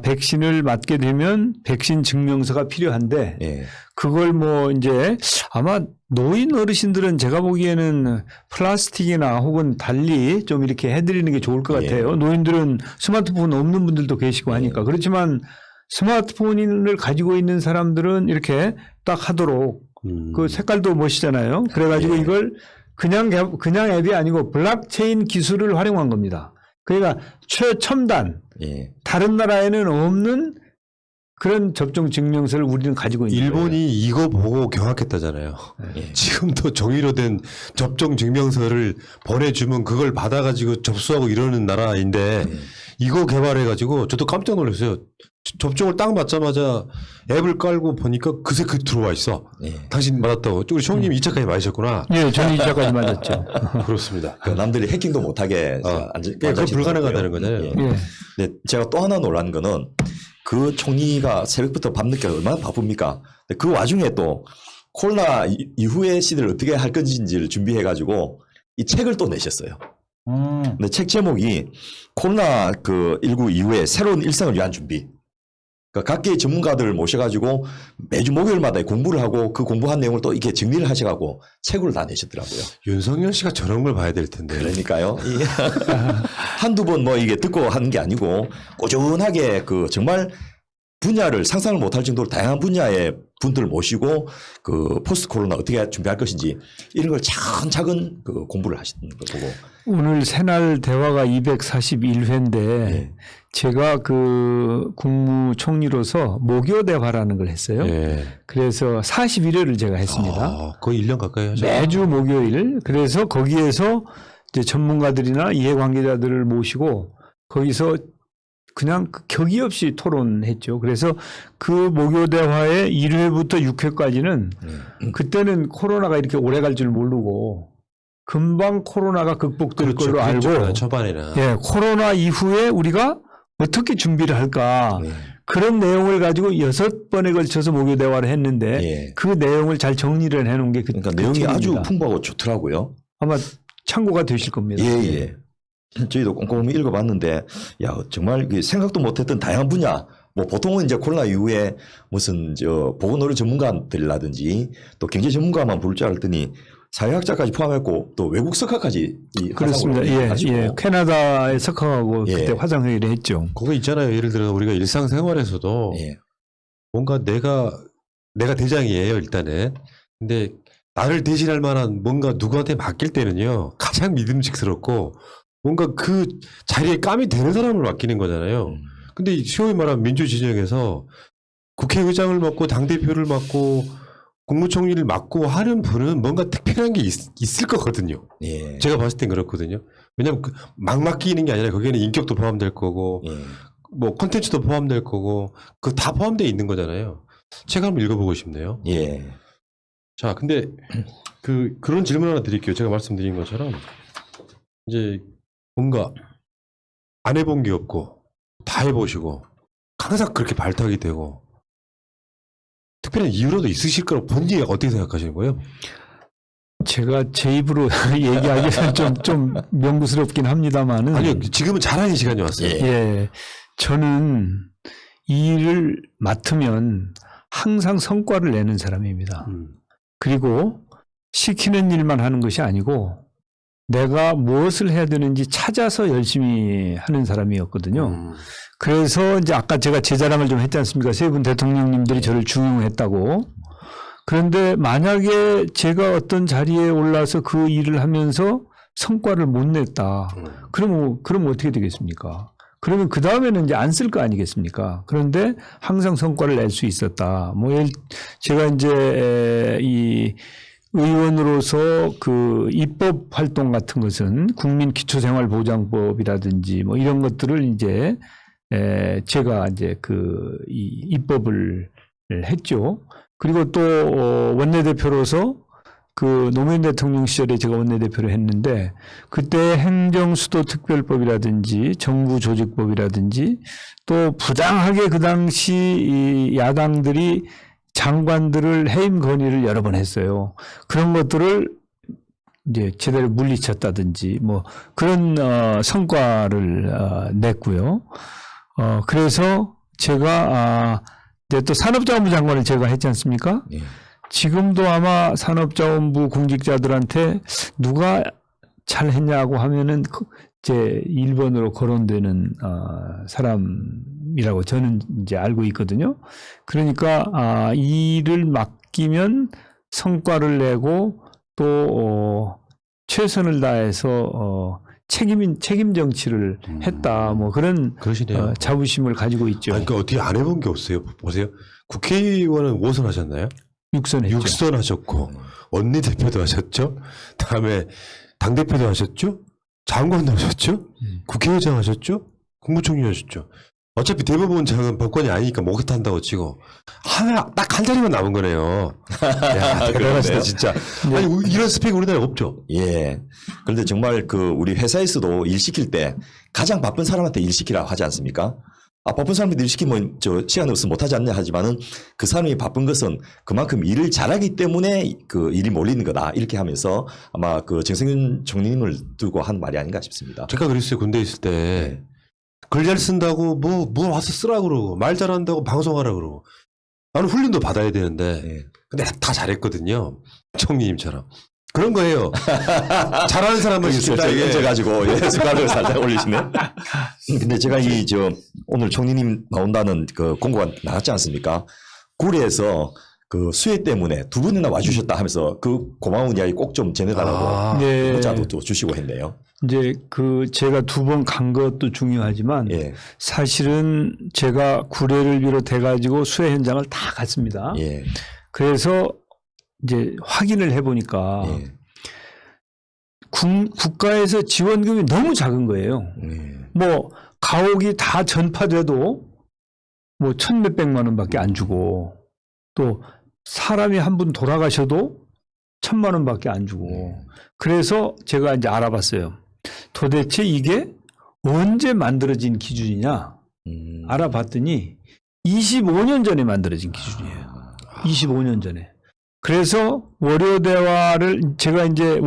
백신을 맞게 되면 백신 증명서가 필요한데 그걸 뭐 이제 아마 노인 어르신들은 제가 보기에는 플라스틱이나 혹은 달리 좀 이렇게 해드리는 게 좋을 것 같아요. 노인들은 스마트폰 없는 분들도 계시고 하니까. 그렇지만 스마트폰을 가지고 있는 사람들은 이렇게 딱 하도록 그 색깔도 멋있잖아요. 그래가지고 이걸 그냥 앱이 아니고 블록체인 기술을 활용한 겁니다. 그러니까 최첨단 예. 다른 나라에는 없는 그런 접종 증명서를 우리는 가지고 있는 일본이 거예요. 이거 보고 경악했다잖아요. 예. 지금도 정의로 된 접종 증명서를 보내주면 그걸 받아가지고 접수하고 이러는 나라인데 예. 이거 개발해가지고 저도 깜짝 놀랐어요. 접종을 딱 맞자마자 앱을 깔고 보니까 그새 들어와 있어. 예. 당신 맞았다고. 우리 총님 2차까지 맞으셨구나. 예, 저는 2차까지 맞았죠. 그렇습니다. 그 남들이 해킹도 못하게 그건 불가능하다는 거잖아요. 예. 예. 근데 제가 또 하나 놀란 거는 그 총리가 새벽부터 밤늦게 얼마나 바쁩니까? 근데 그 와중에 또 코로나 이후의 시대를 어떻게 할 건지를 준비해가지고 이 책을 또 내셨어요. 근데 책 제목이 코로나 19 이후에 새로운 일상을 위한 준비. 그러니까 각계의 전문가들을 모셔가지고 매주 목요일마다 공부를 하고 그 공부한 내용을 또 이렇게 정리를 하셔가지고 책으로 다 내셨더라고요. 윤석열 씨가 저런 걸 봐야 될 텐데. 그러니까요. 한두 번 뭐 이게 듣고 하는 게 아니고 꾸준하게 그 정말 분야를 상상을 못할 정도로 다양한 분야의 분들을 모시고 그 포스트 코로나 어떻게 준비할 것인지 이런 걸 차근차근 그 공부를 하시는 걸 보고. 오늘 새날 대화가 241회인데 예. 제가 그 국무총리로서 모교 대화라는 걸 했어요. 예. 그래서 41회를 제가 했습니다. 아, 거의 1년 가까이 하셨죠. 매주 목요일. 그래서 거기에서 이제 전문가들이나 이해관계자들을 모시고 거기서 그냥 격이 없이 토론했죠. 그래서 그 모교 대화의 1회부터 6회까지는 그때는 코로나가 이렇게 오래 갈 줄 모르고 금방 코로나가 극복될 걸로 알고 초반에는. 예, 코로나 이후에 우리가 어떻게 준비를 할까 네. 그런 내용을 가지고 6번에 걸쳐서 모교 대화를 했는데 예. 그 내용을 잘 정리를 해놓은 게 그러니까 내용이 아주 풍부하고 좋더라고요. 아마 참고가 되실 겁니다. 예. 저희도 꼼꼼히 읽어봤는데, 야, 정말 생각도 못했던 다양한 분야, 뭐 보통은 이제 코로나 이후에 무슨 보건의료 전문가들이라든지 또 경제 전문가만 부를 줄 알았더니 사회학자까지 포함했고 또 외국 석학까지 그렇습니다. 예. 캐나다에 석학하고 예. 그때 화상회의를 했죠. 그거 있잖아요. 예를 들어 우리가 일상생활에서도 예. 뭔가 내가 대장이에요, 일단은. 근데 나를 대신할 만한 뭔가 누구한테 맡길 때는요, 가장 믿음직스럽고 뭔가 그 자리에 감이 되는 사람을 맡기는 거잖아요. 근데 소위 말하면 민주진영에서 국회의장을 맡고 당대표를 맡고 국무총리를 맡고 하는 분은 뭔가 특별한 게 있을 거거든요. 예. 제가 봤을 땐 그렇거든요. 왜냐면 막 맡기는 게 아니라 거기에는 인격도 포함될 거고, 예. 뭐 콘텐츠도 포함될 거고, 그 다 포함되어 있는 거잖아요. 책 한번 읽어보고 싶네요. 예. 자, 근데 그런 질문 하나 드릴게요. 제가 말씀드린 것처럼 이제 뭔가 안 해본 게 없고 다 해보시고 항상 그렇게 발탁이 되고 특별한 이유라도 있으실 거라고 본인이 어떻게 생각하시는 거예요? 제가 제 입으로 얘기하기는 좀 명구스럽긴 합니다만은. 아니요, 지금은 잘하는 시간이 왔어요. 예. 예. 저는 이 일을 맡으면 항상 성과를 내는 사람입니다. 그리고 시키는 일만 하는 것이 아니고 내가 무엇을 해야 되는지 찾아서 열심히 하는 사람이었거든요. 그래서 이제 아까 제가 제 자랑을 좀 했지 않습니까? 세 분 대통령님들이 저를 중용했다고. 그런데 만약에 제가 어떤 자리에 올라서 그 일을 하면서 성과를 못 냈다. 그러면 어떻게 되겠습니까? 그러면 그 다음에는 이제 안 쓸 거 아니겠습니까? 그런데 항상 성과를 낼 수 있었다. 제가 이제 이 의원으로서 그 입법 활동 같은 것은 국민기초생활보장법이라든지 뭐 이런 것들을 이제 제가 이제 이 입법을 했죠. 그리고 또 원내대표로서 그 노무현 대통령 시절에 제가 원내대표를 했는데 그때 행정수도특별법이라든지 정부조직법이라든지 또 부당하게 그 당시 이 야당들이 장관들을 해임 건의를 여러 번 했어요. 그런 것들을 이제 제대로 물리쳤다든지 뭐 그런 성과를 냈고요. 그래서 제가 이제 또 산업자원부 장관을 제가 했지 않습니까? 예. 지금도 아마 산업자원부 공직자들한테 누가 잘했냐고 하면은 제 1번으로 거론되는 사람이라고 저는 이제 알고 있거든요. 그러니까 이 일을 맡기면 성과를 내고 또 최선을 다해서 책임 정치를 했다. 뭐 그런 그러시네요. 자부심을 가지고 있죠. 그러니까 어떻게 안 해본 게 없어요. 보세요. 국회의원은 5선 하셨나요? 육선 했죠. 6선 하셨고 원내대표도 하셨죠. 다음에 당대표도 하셨죠. 장관도 하셨죠. 국회의장 하셨죠. 국무총리 하셨죠. 어차피 대법원장은 법관이 아니니까 목욕 한다고 치고 딱 한 자리만 남은 거네요. 야, 대단하시다 진짜. 아니 이런 스펙 우리나라에 없죠. 예. 그런데 정말 그 우리 회사에서도 일 시킬 때 가장 바쁜 사람한테 일 시키라고 하지 않습니까? 바쁜 사람한테 일 시키면 시간이 없으면 못하지 않냐 하지만은 그 사람이 바쁜 것은 그만큼 일을 잘하기 때문에 그 일이 몰리는 거다. 이렇게 하면서 아마 그 정세균 총리님을 두고 한 말이 아닌가 싶습니다. 제가 그랬어요. 군대에 있을 때. 글 잘 쓴다고 뭐 와서 쓰라 그러고 말 잘한다고 방송하라 그러고 나는 훈련도 받아야 되는데 예. 근데 다 잘했거든요. 총리님처럼. 그런 거예요. 잘하는 사람은 있을 숟가락 때 얹어가지고 예, 숟가락을 살짝 올리시네. 근데 제가 오늘 총리님 나온다는 그 공고가 나갔지 않습니까? 구례에서 그 수해 때문에 두 분이나 와주셨다 하면서 그 고마운 이야기 꼭 좀 전해달라고 네. 문자도 또 주시고 했네요. 이제 제가 2번 간 것도 중요하지만 예. 사실은 제가 구례를 비롯해 가지고 수해 현장을 다 갔습니다. 예. 그래서 이제 확인을 해보니까 예. 국가에서 지원금이 너무 작은 거예요. 예. 뭐 가옥이 다 전파돼도 뭐 1,몇백만 원밖에 안 주고 또 사람이 한 분 돌아가셔도 1,000만 원밖에 안 주고 그래서 제가 이제 알아봤어요. 도대체 이게 언제 만들어진 기준이냐 알아봤더니 25년 전에 만들어진 기준이에요. 25년 전에. 그래서 월요대화를 제가 이제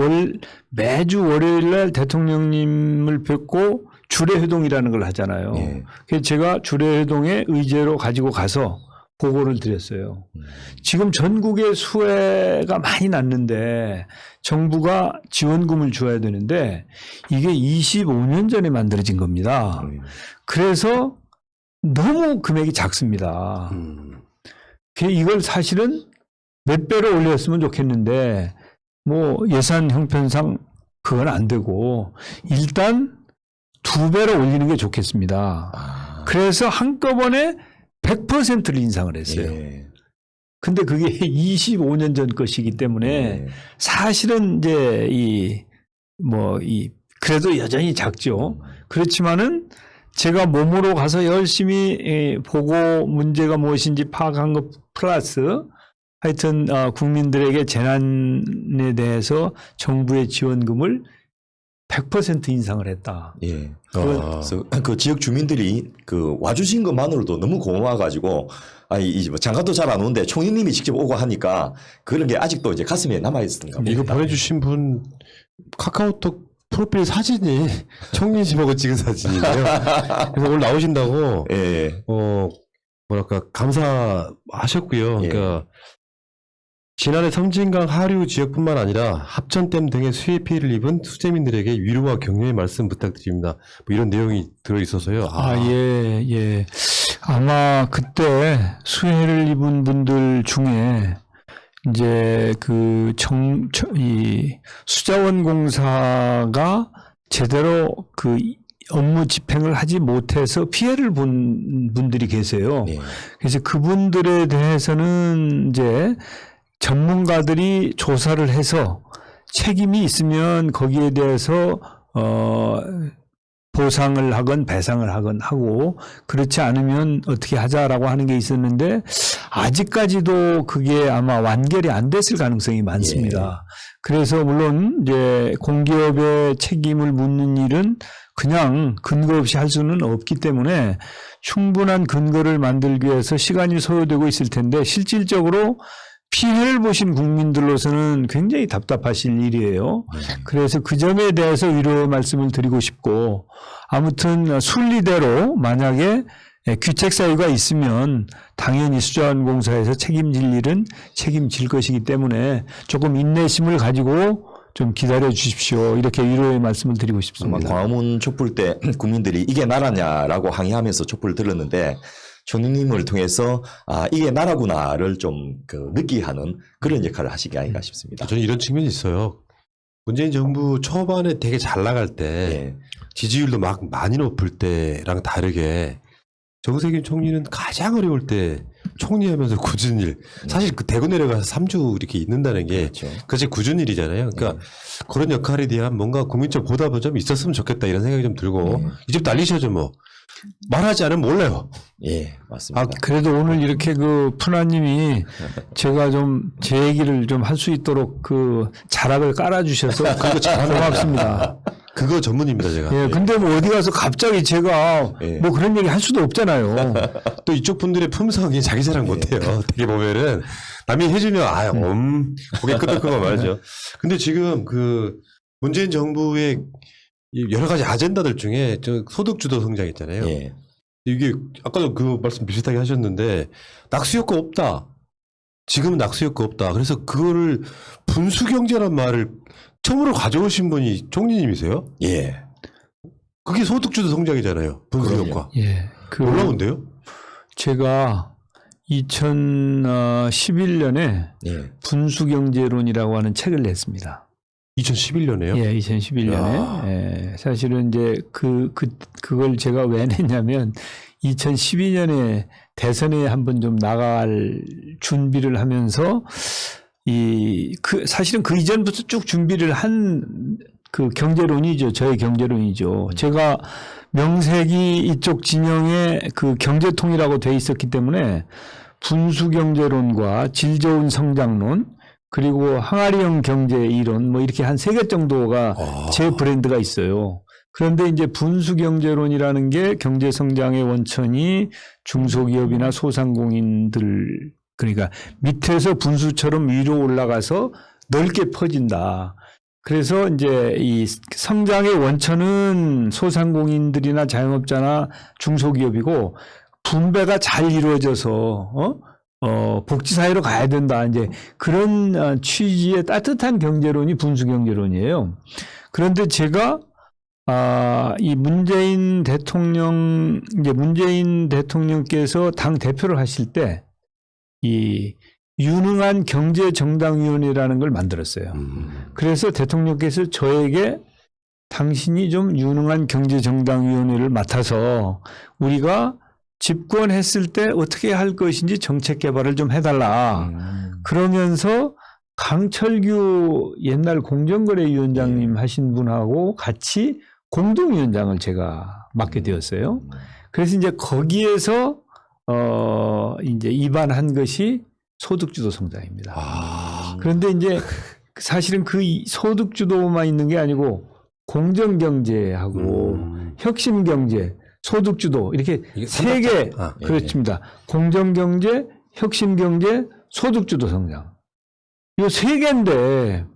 매주 월요일 날 대통령님을 뵙고 주례회동이라는 걸 하잖아요. 예. 그래서 제가 주례회동에 의제로 가지고 가서 보고를 드렸어요. 지금 전국에 수해가 많이 났는데 정부가 지원금을 줘야 되는데 이게 25년 전에 만들어진 겁니다. 그래서 너무 금액이 작습니다. 이걸 사실은 몇 배로 올렸으면 좋겠는데 뭐 예산 형편상 그건 안 되고 일단 2배로 올리는 게 좋겠습니다. 그래서 한꺼번에 100%를 인상을 했어요. 예. 근데 그게 25년 전 것이기 때문에 예. 사실은 이제 그래도 여전히 작죠. 그렇지만은 제가 몸으로 가서 열심히 보고 문제가 무엇인지 파악한 것 플러스 하여튼 국민들에게 재난에 대해서 정부의 지원금을 100% 인상을 했다. 예. 그래서 그 지역 주민들이 그 와주신 것만으로도 너무 고마워가지고 뭐 장관도 잘 안 오는데 총리님이 직접 오고 하니까 그런 게 아직도 이제 가슴에 남아 있었던가 봅니다. 이거 보내주신 분 카카오톡 프로필 사진이 총리 집하고 찍은 사진이에요. 그래서 오늘 나오신다고 예. 뭐랄까 감사하셨고요. 예. 그러니까 지난해 섬진강 하류 지역뿐만 아니라 합천댐 등의 수해 피해를 입은 수재민들에게 위로와 격려의 말씀 부탁드립니다. 뭐 이런 내용이 들어있어서요. 예. 아마 그때 수해를 입은 분들 중에 이제 이 수자원 공사가 제대로 그 업무 집행을 하지 못해서 피해를 본 분들이 계세요. 예. 그래서 그분들에 대해서는 이제 전문가들이 조사를 해서 책임이 있으면 거기에 대해서 보상을 하건 배상을 하건 하고 그렇지 않으면 어떻게 하자라고 하는 게 있었는데 아직까지도 그게 아마 완결이 안 됐을 가능성이 많습니다. 그래서 물론 이제 공기업의 책임을 묻는 일은 그냥 근거 없이 할 수는 없기 때문에 충분한 근거를 만들기 위해서 시간이 소요되고 있을 텐데 실질적으로 피해를 보신 국민들로서는 굉장히 답답하실 일이에요. 그래서 그 점에 대해서 위로의 말씀을 드리고 싶고 아무튼 순리대로 만약에 귀책 사유가 있으면 당연히 수자원공사에서 책임질 일은 책임질 것이기 때문에 조금 인내심을 가지고 좀 기다려 주십시오. 이렇게 위로의 말씀을 드리고 싶습니다. 광화문 촛불 때 국민들이 이게 나라냐라고 항의하면서 촛불을 들었는데 총리님을 통해서 이게 나라구나를 좀 느끼게 하는 그런 역할을 하시기 아닌가 싶습니다. 저는 이런 측면이 있어요. 문재인 정부 초반에 되게 잘 나갈 때 예. 지지율도 막 많이 높을 때랑 다르게 정세균 총리는 가장 어려울 때 총리하면서 굳은 일. 사실 그 대구 내려가서 3주 이렇게 있는다는 게 그렇죠. 그것이 굳은 일이잖아요. 그러니까 그런 역할에 대한 뭔가 국민적 보답은 좀 있었으면 좋겠다 이런 생각이 좀 들고 이 집 날리셔죠 뭐. 말하지 않으면 몰라요. 예, 맞습니다. 아, 그래도 오늘 이렇게 그 푸나님이 제가 좀 제 얘기를 좀 할 수 있도록 그 자락을 깔아주셔서 그거 잘 고맙습니다. 그거 전문입니다 제가. 예, 근데 뭐 어디 가서 갑자기 제가 예. 뭐 그런 얘기 할 수도 없잖아요. 또 이쪽 분들의 품성이 자기 자랑 못해요. 되게 보면은 남이 해주면 고개 끄덕끄덕 말죠. 근데 지금 그 문재인 정부의 이 여러 가지 아젠다들 중에 저 소득주도 성장 있잖아요. 예. 이게 아까도 그 말씀 비슷하게 하셨는데 낙수 효과 없다. 지금은 낙수 효과 없다. 그래서 그거를 분수경제란 말을 처음으로 가져오신 분이 총리님이세요? 예. 그게 소득주도 성장이잖아요. 분수 그럼요. 효과. 예, 그 놀라운데요? 제가 2011년에 예. 분수경제론이라고 하는 책을 냈습니다. 2011년에요? 예, 2011년에. 예, 사실은 이제 그걸 제가 왜 냈냐면 2012년에 대선에 한번 좀 나갈 준비를 하면서 사실은 그 이전부터 쭉 준비를 한 그 경제론이죠. 저의 경제론이죠. 제가 명색이 이쪽 진영의 그 경제통이라고 돼 있었기 때문에 분수경제론과 질 좋은 성장론 그리고 항아리형 경제 이론 뭐 이렇게 한 3개 정도가 제 브랜드가 있어요. 그런데 이제 분수경제론이라는 게 경제 성장의 원천이 중소기업이나 소상공인들 그러니까 밑에서 분수처럼 위로 올라가서 넓게 퍼진다. 그래서 이제 이 성장의 원천은 소상공인들이나 자영업자나 중소기업이고 분배가 잘 이루어져서 복지사회로 가야 된다. 이제 그런 취지의 따뜻한 경제론이 분수경제론이에요. 그런데 제가 이 문재인 대통령께서 당 대표를 하실 때 이 유능한 경제정당위원회라는 걸 만들었어요. 그래서 대통령께서 저에게 당신이 좀 유능한 경제정당위원회를 맡아서 우리가 집권했을 때 어떻게 할 것인지 정책 개발을 좀 해달라. 그러면서 강철규 옛날 공정거래위원장님 하신 분하고 같이 공동위원장을 제가 맡게 되었어요. 그래서 이제 거기에서 이제 입안한 것이 소득주도 성장입니다. 그런데 이제 사실은 그 소득주도만 있는 게 아니고 공정경제하고 혁신경제, 소득주도 이렇게 세 개 그렇습니다. 공정경제, 혁신경제, 소득주도 성장. 요 세 개인데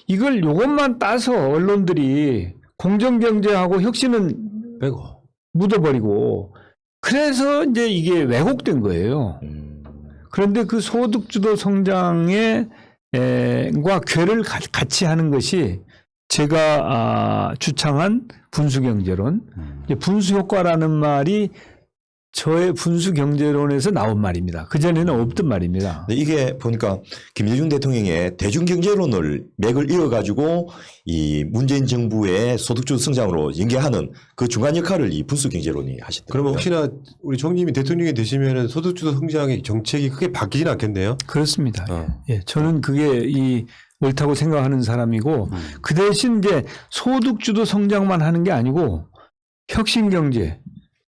이걸 요것만 따서 언론들이 공정경제하고 혁신은 빼고 묻어버리고 그래서 이제 이게 왜곡된 거예요. 그런데 그 소득주도 성장과 궤를 같이 하는 것이 제가 주창한 분수경제론. 분수효과라는 말이 저의 분수경제론에서 나온 말입니다. 그전에는 없던 말입니다. 근데 이게 보니까 김대중 대통령의 대중경제론을 맥을 이어가지고 이 문재인 정부의 소득주도 성장으로 연계하는 그 중간 역할을 이 분수경제론이 하셨더라고요. 그러면 혹시나 우리 총리님이 대통령이 되시면 소득주도 성장의 정책이 크게 바뀌지는 않겠네요? 그렇습니다. 예, 저는 그게 옳다고 생각하는 사람이고 그 대신 이제 소득주도 성장만 하는 게 아니고 혁신경제,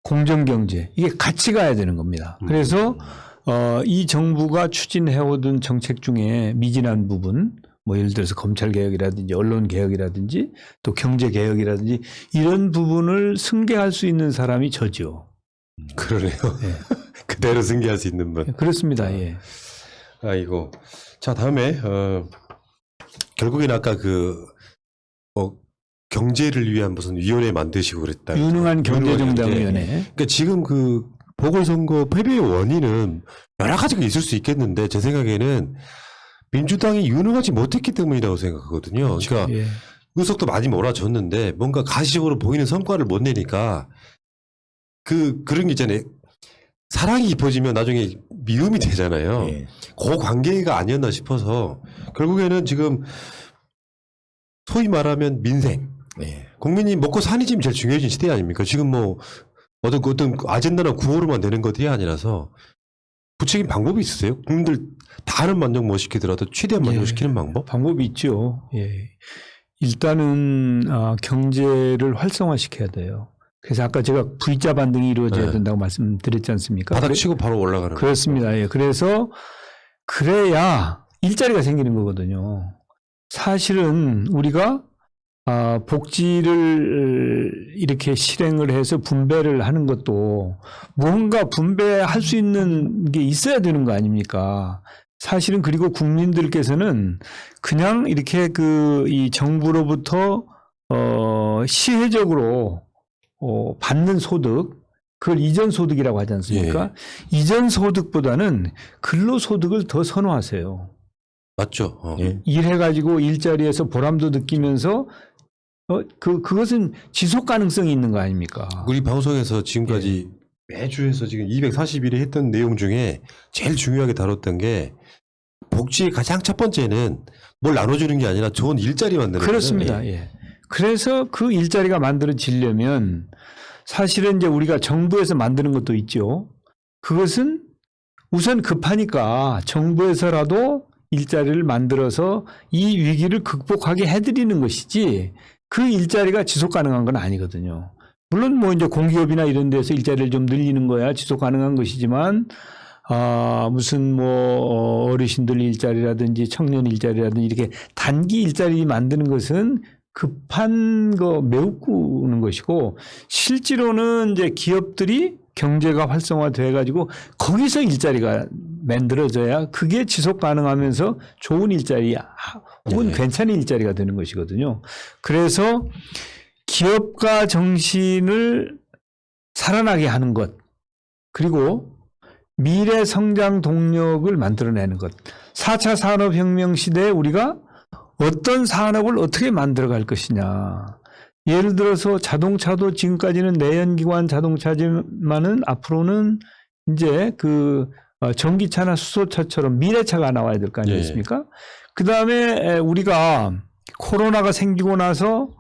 공정경제 이게 같이 가야 되는 겁니다. 그래서 이 정부가 추진해오던 정책 중에 미진한 부분 뭐 예를 들어서 검찰개혁이라든지 언론개혁이라든지 또 경제개혁이라든지 이런 부분을 승계할 수 있는 사람이 저죠. 그러네요. 예. 그대로 승계할 수 있는 분. 그렇습니다. 예. 아이고. 자, 다음에 결국엔 아까 경제를 위한 무슨 위원회 만드시고 그랬다. 유능한 경제정당위원회. 그러니까 지금 그 보궐선거 패배의 원인은 여러 가지가 있을 수 있겠는데 제 생각에는 민주당이 유능하지 못했기 때문이라고 생각하거든요. 그러니까 예. 의석도 많이 몰아줬는데 뭔가 가시적으로 보이는 성과를 못 내니까 그런 게 있잖아요. 사랑이 깊어지면 나중에 미움이 되잖아요. 예. 그 관계가 아니었나 싶어서 결국에는 지금 소위 말하면 민생. 네. 국민이 먹고 사니 지금 제일 중요해진 시대 아닙니까? 지금 뭐 어떤 아젠다나 구호로만 내는 것들이 아니라서 구체적인 방법이 있으세요? 국민들 다는 만족 못 시키더라도 최대한 만족시키는 방법? 방법이 있죠. 예. 일단은 경제를 활성화시켜야 돼요. 그래서 아까 제가 V자 반등이 이루어져야 네. 된다고 말씀드렸지 않습니까? 바닥 치고 바로 올라가는 거죠. 그렇습니다. 예. 그래서 그래야 일자리가 생기는 거거든요. 사실은 우리가 복지를 이렇게 실행을 해서 분배를 하는 것도 뭔가 분배할 수 있는 게 있어야 되는 거 아닙니까? 사실은 그리고 국민들께서는 그냥 이렇게 이 정부로부터 시혜적으로 받는 소득, 그걸 이전 소득이라고 하지 않습니까? 이전 소득보다는 근로 소득을 더 선호하세요. 맞죠. 예. 일해가지고 일자리에서 보람도 느끼면서 그것은 지속 가능성이 있는 거 아닙니까? 우리 방송에서 지금까지 매주 해서 지금 240일에 했던 내용 중에 제일 중요하게 다뤘던 게 복지의 가장 첫 번째는 뭘 나눠주는 게 아니라 좋은 일자리 만드는 그렇습니다. 거예요. 예. 그래서 그 일자리가 만들어지려면 사실은 이제 우리가 정부에서 만드는 것도 있죠. 그것은 우선 급하니까 정부에서라도 일자리를 만들어서 이 위기를 극복하게 해드리는 것이지 그 일자리가 지속 가능한 건 아니거든요. 물론 뭐 이제 공기업이나 이런 데서 일자리를 좀 늘리는 거야 지속 가능한 것이지만 무슨 뭐 어르신들 일자리라든지 청년 일자리라든지 이렇게 단기 일자리 만드는 것은 급한 거 메우는 것이고 실제로는 이제 기업들이 경제가 활성화돼 가지고 거기서 일자리가 만들어져야 그게 지속 가능하면서 좋은 일자리 혹은 괜찮은 일자리가 되는 것이거든요. 그래서 기업가 정신을 살아나게 하는 것 그리고 미래 성장 동력을 만들어내는 것. 4차 산업혁명 시대에 우리가 어떤 산업을 어떻게 만들어갈 것이냐. 예를 들어서 자동차도 지금까지는 내연기관 자동차지만은 앞으로는 이제 전기차나 수소차처럼 미래차가 나와야 될 거 아니겠습니까? 그 다음에 우리가 코로나가 생기고 나서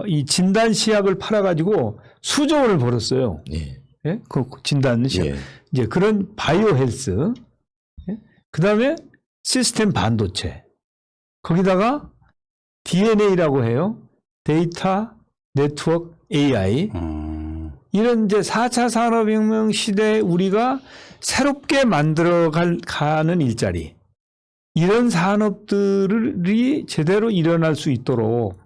이 진단 시약을 팔아가지고 수조 원을 벌었어요. 예. 예? 그 진단 시약. 예. 이제 그런 바이오 헬스. 예? 그 다음에 시스템 반도체. 거기다가 DNA라고 해요. 데이터 네트워크 AI. 이런 이제 4차 산업혁명 시대에 우리가 새롭게 만들어가는 일자리. 이런 산업들이 제대로 일어날 수 있도록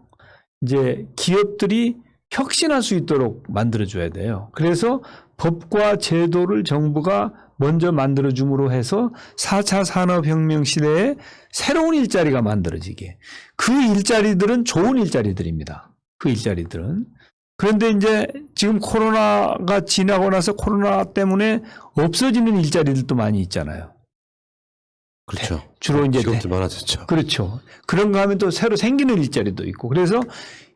이제 기업들이 혁신할 수 있도록 만들어줘야 돼요. 그래서 법과 제도를 정부가 먼저 만들어줌으로 해서 4차 산업혁명 시대에 새로운 일자리가 만들어지게. 그 일자리들은 좋은 일자리들입니다. 그 일자리들은. 그런데 이제 지금 코로나가 지나고 나서 코로나 때문에 없어지는 일자리들도 많이 있잖아요. 그렇죠. 주로 이제 직업들 많아졌죠. 그렇죠. 그런가 하면 또 새로 생기는 일자리도 있고. 그래서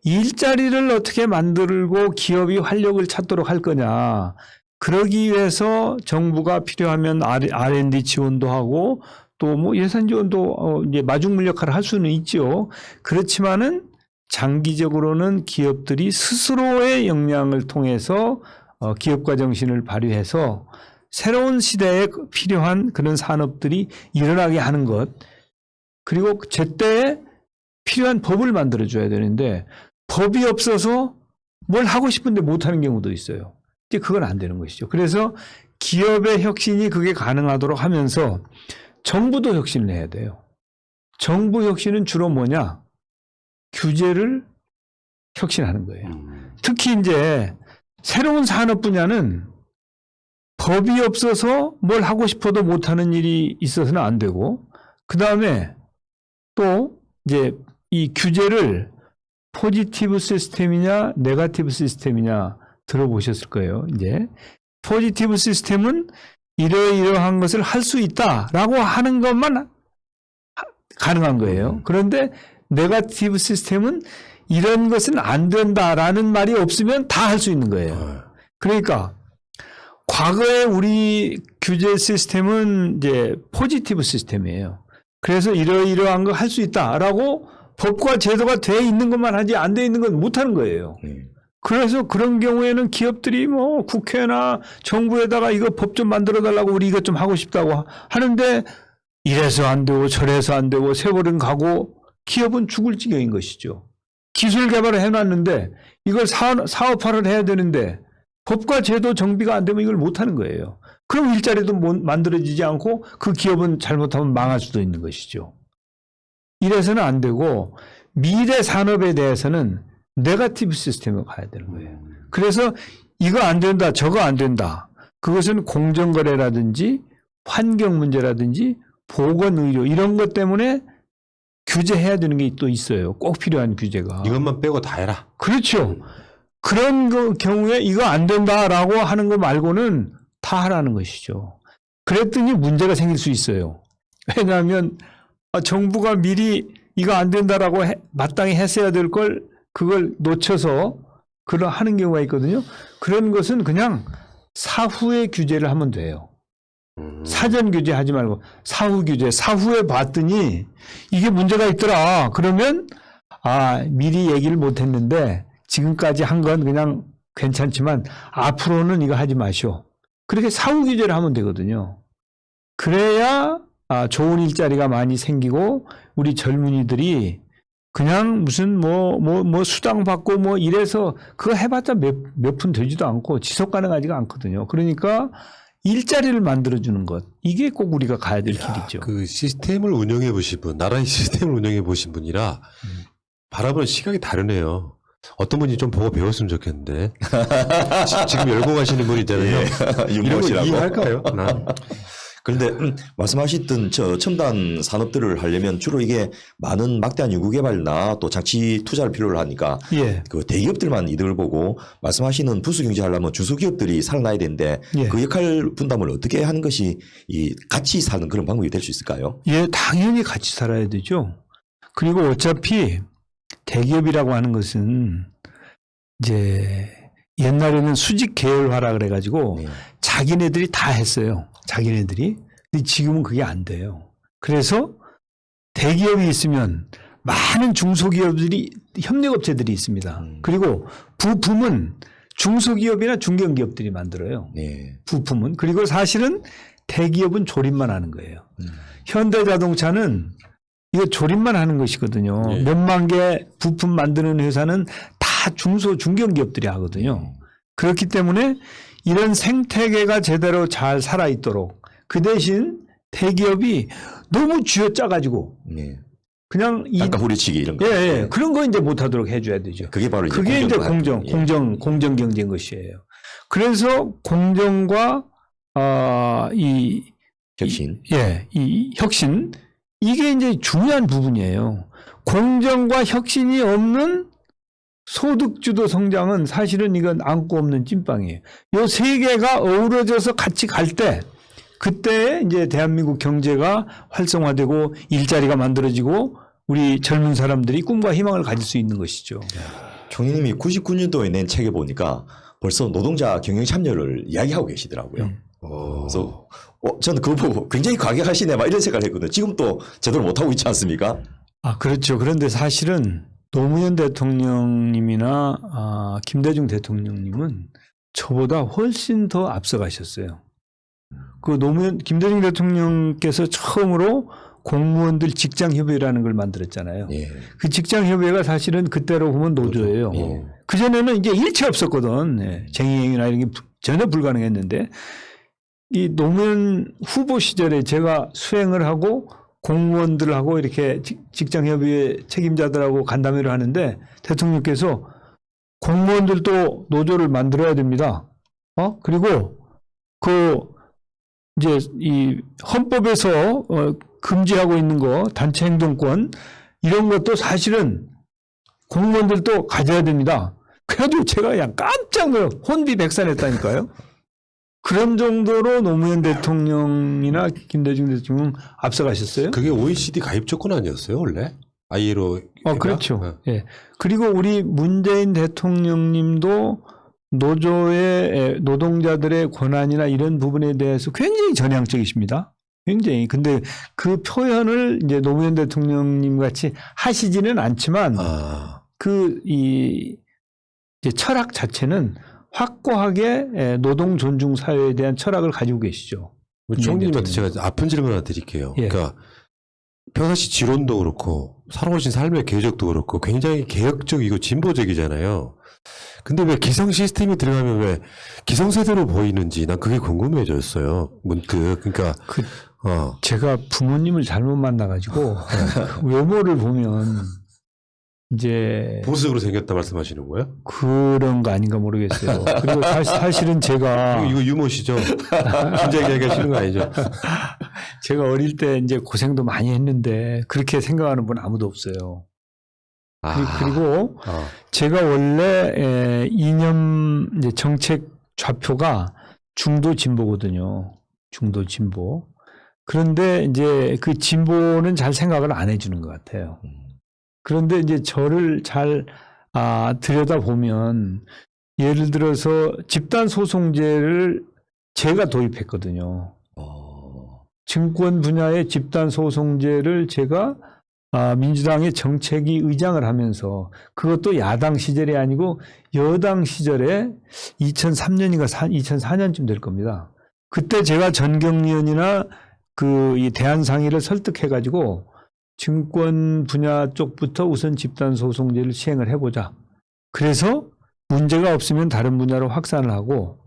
일자리를 어떻게 만들고 기업이 활력을 찾도록 할 거냐. 그러기 위해서 정부가 필요하면 R&D 지원도 하고 또 뭐 예산 지원도 이제 마중물 역할을 할 수는 있죠. 그렇지만은 장기적으로는 기업들이 스스로의 역량을 통해서 기업가 정신을 발휘해서 새로운 시대에 필요한 그런 산업들이 일어나게 하는 것. 그리고 제때에 필요한 법을 만들어줘야 되는데 법이 없어서 뭘 하고 싶은데 못하는 경우도 있어요. 이제 그건 안 되는 것이죠. 그래서 기업의 혁신이 그게 가능하도록 하면서 정부도 혁신을 해야 돼요. 정부 혁신은 주로 뭐냐? 규제를 혁신하는 거예요. 특히 이제 새로운 산업 분야는 법이 없어서 뭘 하고 싶어도 못하는 일이 있어서는 안 되고, 그 다음에 또 이제 이 규제를 포지티브 시스템이냐, 네거티브 시스템이냐 들어보셨을 거예요. 이제 포지티브 시스템은 이러이러한 것을 할 수 있다라고 하는 것만 가능한 거예요. 그런데 네거티브 시스템은 이런 것은 안 된다라는 말이 없으면 다 할 수 있는 거예요. 그러니까 과거에 우리 규제 시스템은 이제 포지티브 시스템이에요. 그래서 이러이러한 거 할 수 있다라고 법과 제도가 돼 있는 것만 하지 안 돼 있는 건 못 하는 거예요. 그래서 그런 경우에는 기업들이 뭐 국회나 정부에다가 이거 법 좀 만들어 달라고 우리 이것 좀 하고 싶다고 하는데 이래서 안 되고 저래서 안 되고 세월은 가고 기업은 죽을 지경인 것이죠. 기술 개발을 해놨는데 이걸 사업화를 해야 되는데 법과 제도 정비가 안 되면 이걸 못 하는 거예요. 그럼 일자리도 만들어지지 않고 그 기업은 잘못하면 망할 수도 있는 것이죠. 이래서는 안 되고 미래 산업에 대해서는 네거티브 시스템으로 가야 되는 거예요. 그래서 이거 안 된다, 저거 안 된다. 그것은 공정거래라든지 환경 문제라든지 보건의료 이런 것 때문에 규제해야 되는 게 또 있어요. 꼭 필요한 규제가. 이것만 빼고 다 해라. 그렇죠. 그런 경우에 이거 안 된다라고 하는 거 말고는 다 하라는 것이죠. 그랬더니 문제가 생길 수 있어요. 왜냐하면 정부가 미리 이거 안 된다라고 마땅히 했어야 될 걸 그걸 놓쳐서 하는 경우가 있거든요. 그런 것은 그냥 사후에 규제를 하면 돼요. 사전 규제하지 말고 사후 규제. 사후에 봤더니 이게 문제가 있더라. 그러면 미리 얘기를 못 했는데 지금까지 한 건 그냥 괜찮지만 앞으로는 이거 하지 마시오. 그렇게 사후 규제를 하면 되거든요. 그래야 좋은 일자리가 많이 생기고 우리 젊은이들이 그냥 무슨 뭐 수당 받고 뭐 이래서 그거 해봤자 몇 푼 되지도 않고 지속 가능하지가 않거든요. 그러니까 일자리를 만들어주는 것. 이게 꼭 우리가 가야 될 길이죠. 그 시스템을 운영해 보신 분, 나라의 시스템을 운영해 보신 분이라 바라보는 시각이 다르네요. 어떤 분이 좀 보고 배웠으면 좋겠는데. 지금 열공하시는 분 있잖아요. 이런 거 이해할까요? 난. 그런데 말씀하셨던 첨단 산업들을 하려면 주로 이게 많은 막대한 연구개발이나 또 장치 투자를 필요로 하니까 예. 그 대기업들만 이득을 보고 말씀하시는 부수경제 하려면 중소기업들이 살아나야 되는데 예. 그 역할 분담을 어떻게 하는 것이 이 같이 사는 그런 방법이 될 수 있을까요? 예, 당연히 같이 살아야 되죠. 그리고 어차피 대기업이라고 하는 것은 이제 옛날에는 수직 계열화라 그래가지고 자기네들이 다 했어요. 자기네들이. 근데 지금은 그게 안 돼요. 그래서 대기업이 있으면 많은 중소기업들이 협력업체들이 있습니다. 그리고 부품은 중소기업이나 중견기업들이 만들어요. 부품은. 그리고 사실은 대기업은 조립만 하는 거예요. 현대자동차는 이거 조립만 하는 것이거든요. 몇만 개 부품 만드는 회사는 다 중견기업들이 하거든요. 그렇기 때문에 이런 생태계가 제대로 잘 살아있도록 그 대신 대기업이 너무 쥐어짜가지고 그냥 단가 후리치기 이런 거. 예. 그런 거 이제 못하도록 해줘야 되죠. 그게 바로 그게 이제 공정 경제인 것이에요. 그래서 공정과 이 혁신. 이 혁신 이게 이제 중요한 부분이에요. 공정과 혁신이 없는 소득주도 성장은 사실은 이건 안고 없는 찐빵이에요. 요 세 개가 어우러져서 같이 갈 때 그때 이제 대한민국 경제가 활성화되고 일자리가 만들어지고 우리 젊은 사람들이 꿈과 희망을 가질 수 있는 것이죠. 총리님이 99년도에 낸 책에 보니까 벌써 노동자 경영 참여를 이야기하고 계시더라고요. 그래서 저는 그거 보고 굉장히 과격하시네 막 이런 생각을 했거든요. 지금 또 제대로 못하고 있지 않습니까? 그렇죠. 그런데 사실은 노무현 대통령님이나 김대중 대통령님은 저보다 훨씬 더 앞서가셨어요. 그 김대중 대통령께서 처음으로 공무원들 직장협의회라는 걸 만들었잖아요. 그 직장협의회가 사실은 그때로 보면 노조예요. 그전에는 이게 일체 없었거든. 쟁의행위나 이런 게 전혀 불가능했는데 이 노무현 후보 시절에 제가 수행을 하고 공무원들하고 이렇게 직장협의회 책임자들하고 간담회를 하는데 대통령께서 공무원들도 노조를 만들어야 됩니다. 그리고 이제 이 헌법에서 금지하고 있는 거 단체 행동권 이런 것도 사실은 공무원들도 가져야 됩니다. 그래가지고 제가 그냥 깜짝 놀라 혼비백산했다니까요. 그런 정도로 노무현 대통령이나 김대중 대통령 앞서가셨어요. 그게 OECD 가입 조건 아니었어요, 원래? ILO. 그렇죠. 예. 그리고 우리 문재인 대통령님도 노조의 노동자들의 권한이나 이런 부분에 대해서 굉장히 전향적이십니다. 굉장히. 근데 그 표현을 이제 노무현 대통령님 같이 하시지는 않지만 이제 철학 자체는 확고하게 노동 존중 사회에 대한 철학을 가지고 계시죠. 총리님한테 제가 아픈 질문 하나 드릴게요. 예. 그러니까 평상시 지론도 그렇고 살아오신 삶의 궤적도 그렇고 굉장히 개혁적이고 진보적이잖아요. 근데 왜 기성 시스템이 들어가면 왜 기성세대로 보이는지 난 그게 궁금해졌어요. 문득. 그러니까 제가 부모님을 잘못 만나가지고 외모를 보면 이제 보석으로 생겼다 말씀하시는 거예요? 그런 거 아닌가 모르겠어요. 그리고 사실은 제가 이거 유머시죠? 진작 이야기하시는 거 아니죠? 제가 어릴 때 이제 고생도 많이 했는데 그렇게 생각하는 분 아무도 없어요. 그리고 제가 원래 이념 이제 정책 좌표가 중도 진보거든요. 중도 진보. 그런데 이제 그 진보는 잘 생각을 안 해주는 것 같아요. 그런데 이제 저를 잘 들여다보면 예를 들어서 집단소송제를 제가 도입했거든요. 증권 분야의 집단소송제를 제가 민주당의 정책위 의장을 하면서 그것도 야당 시절이 아니고 여당 시절에 2003년인가 2004년쯤 될 겁니다. 그때 제가 전경련이나 이 대한상의를 설득해가지고 증권 분야 쪽부터 우선 집단소송제를 시행을 해보자. 그래서 문제가 없으면 다른 분야로 확산을 하고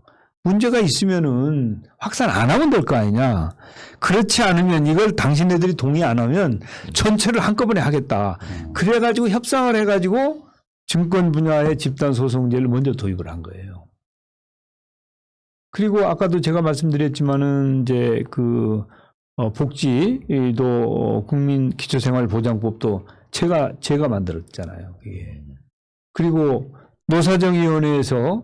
문제가 있으면은 확산 안 하면 될 거 아니냐. 그렇지 않으면 이걸 당신네들이 동의 안 하면 전체를 한꺼번에 하겠다. 그래가지고 협상을 해가지고 증권 분야의 집단소송제를 먼저 도입을 한 거예요. 그리고 아까도 제가 말씀드렸지만은 이제 복지도 국민 기초생활보장법도 제가 만들었잖아요. 그게. 그리고 노사정위원회에서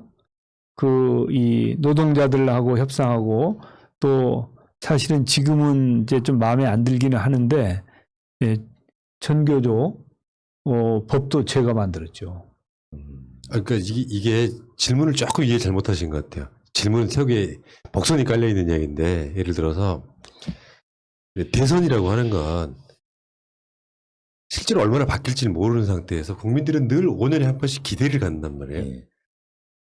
이 노동자들하고 협상하고 또 사실은 지금은 이제 좀 마음에 안 들기는 하는데 전교조 법도 제가 만들었죠. 그러니까 이게 질문을 조금 이해 잘못하신 것 같아요. 질문 세개 복선이 깔려 있는 이야기인데 예를 들어서 대선이라고 하는 건 실제로 얼마나 바뀔지는 모르는 상태에서 국민들은 늘 5년에 한 번씩 기대를 갖는단 말이에요.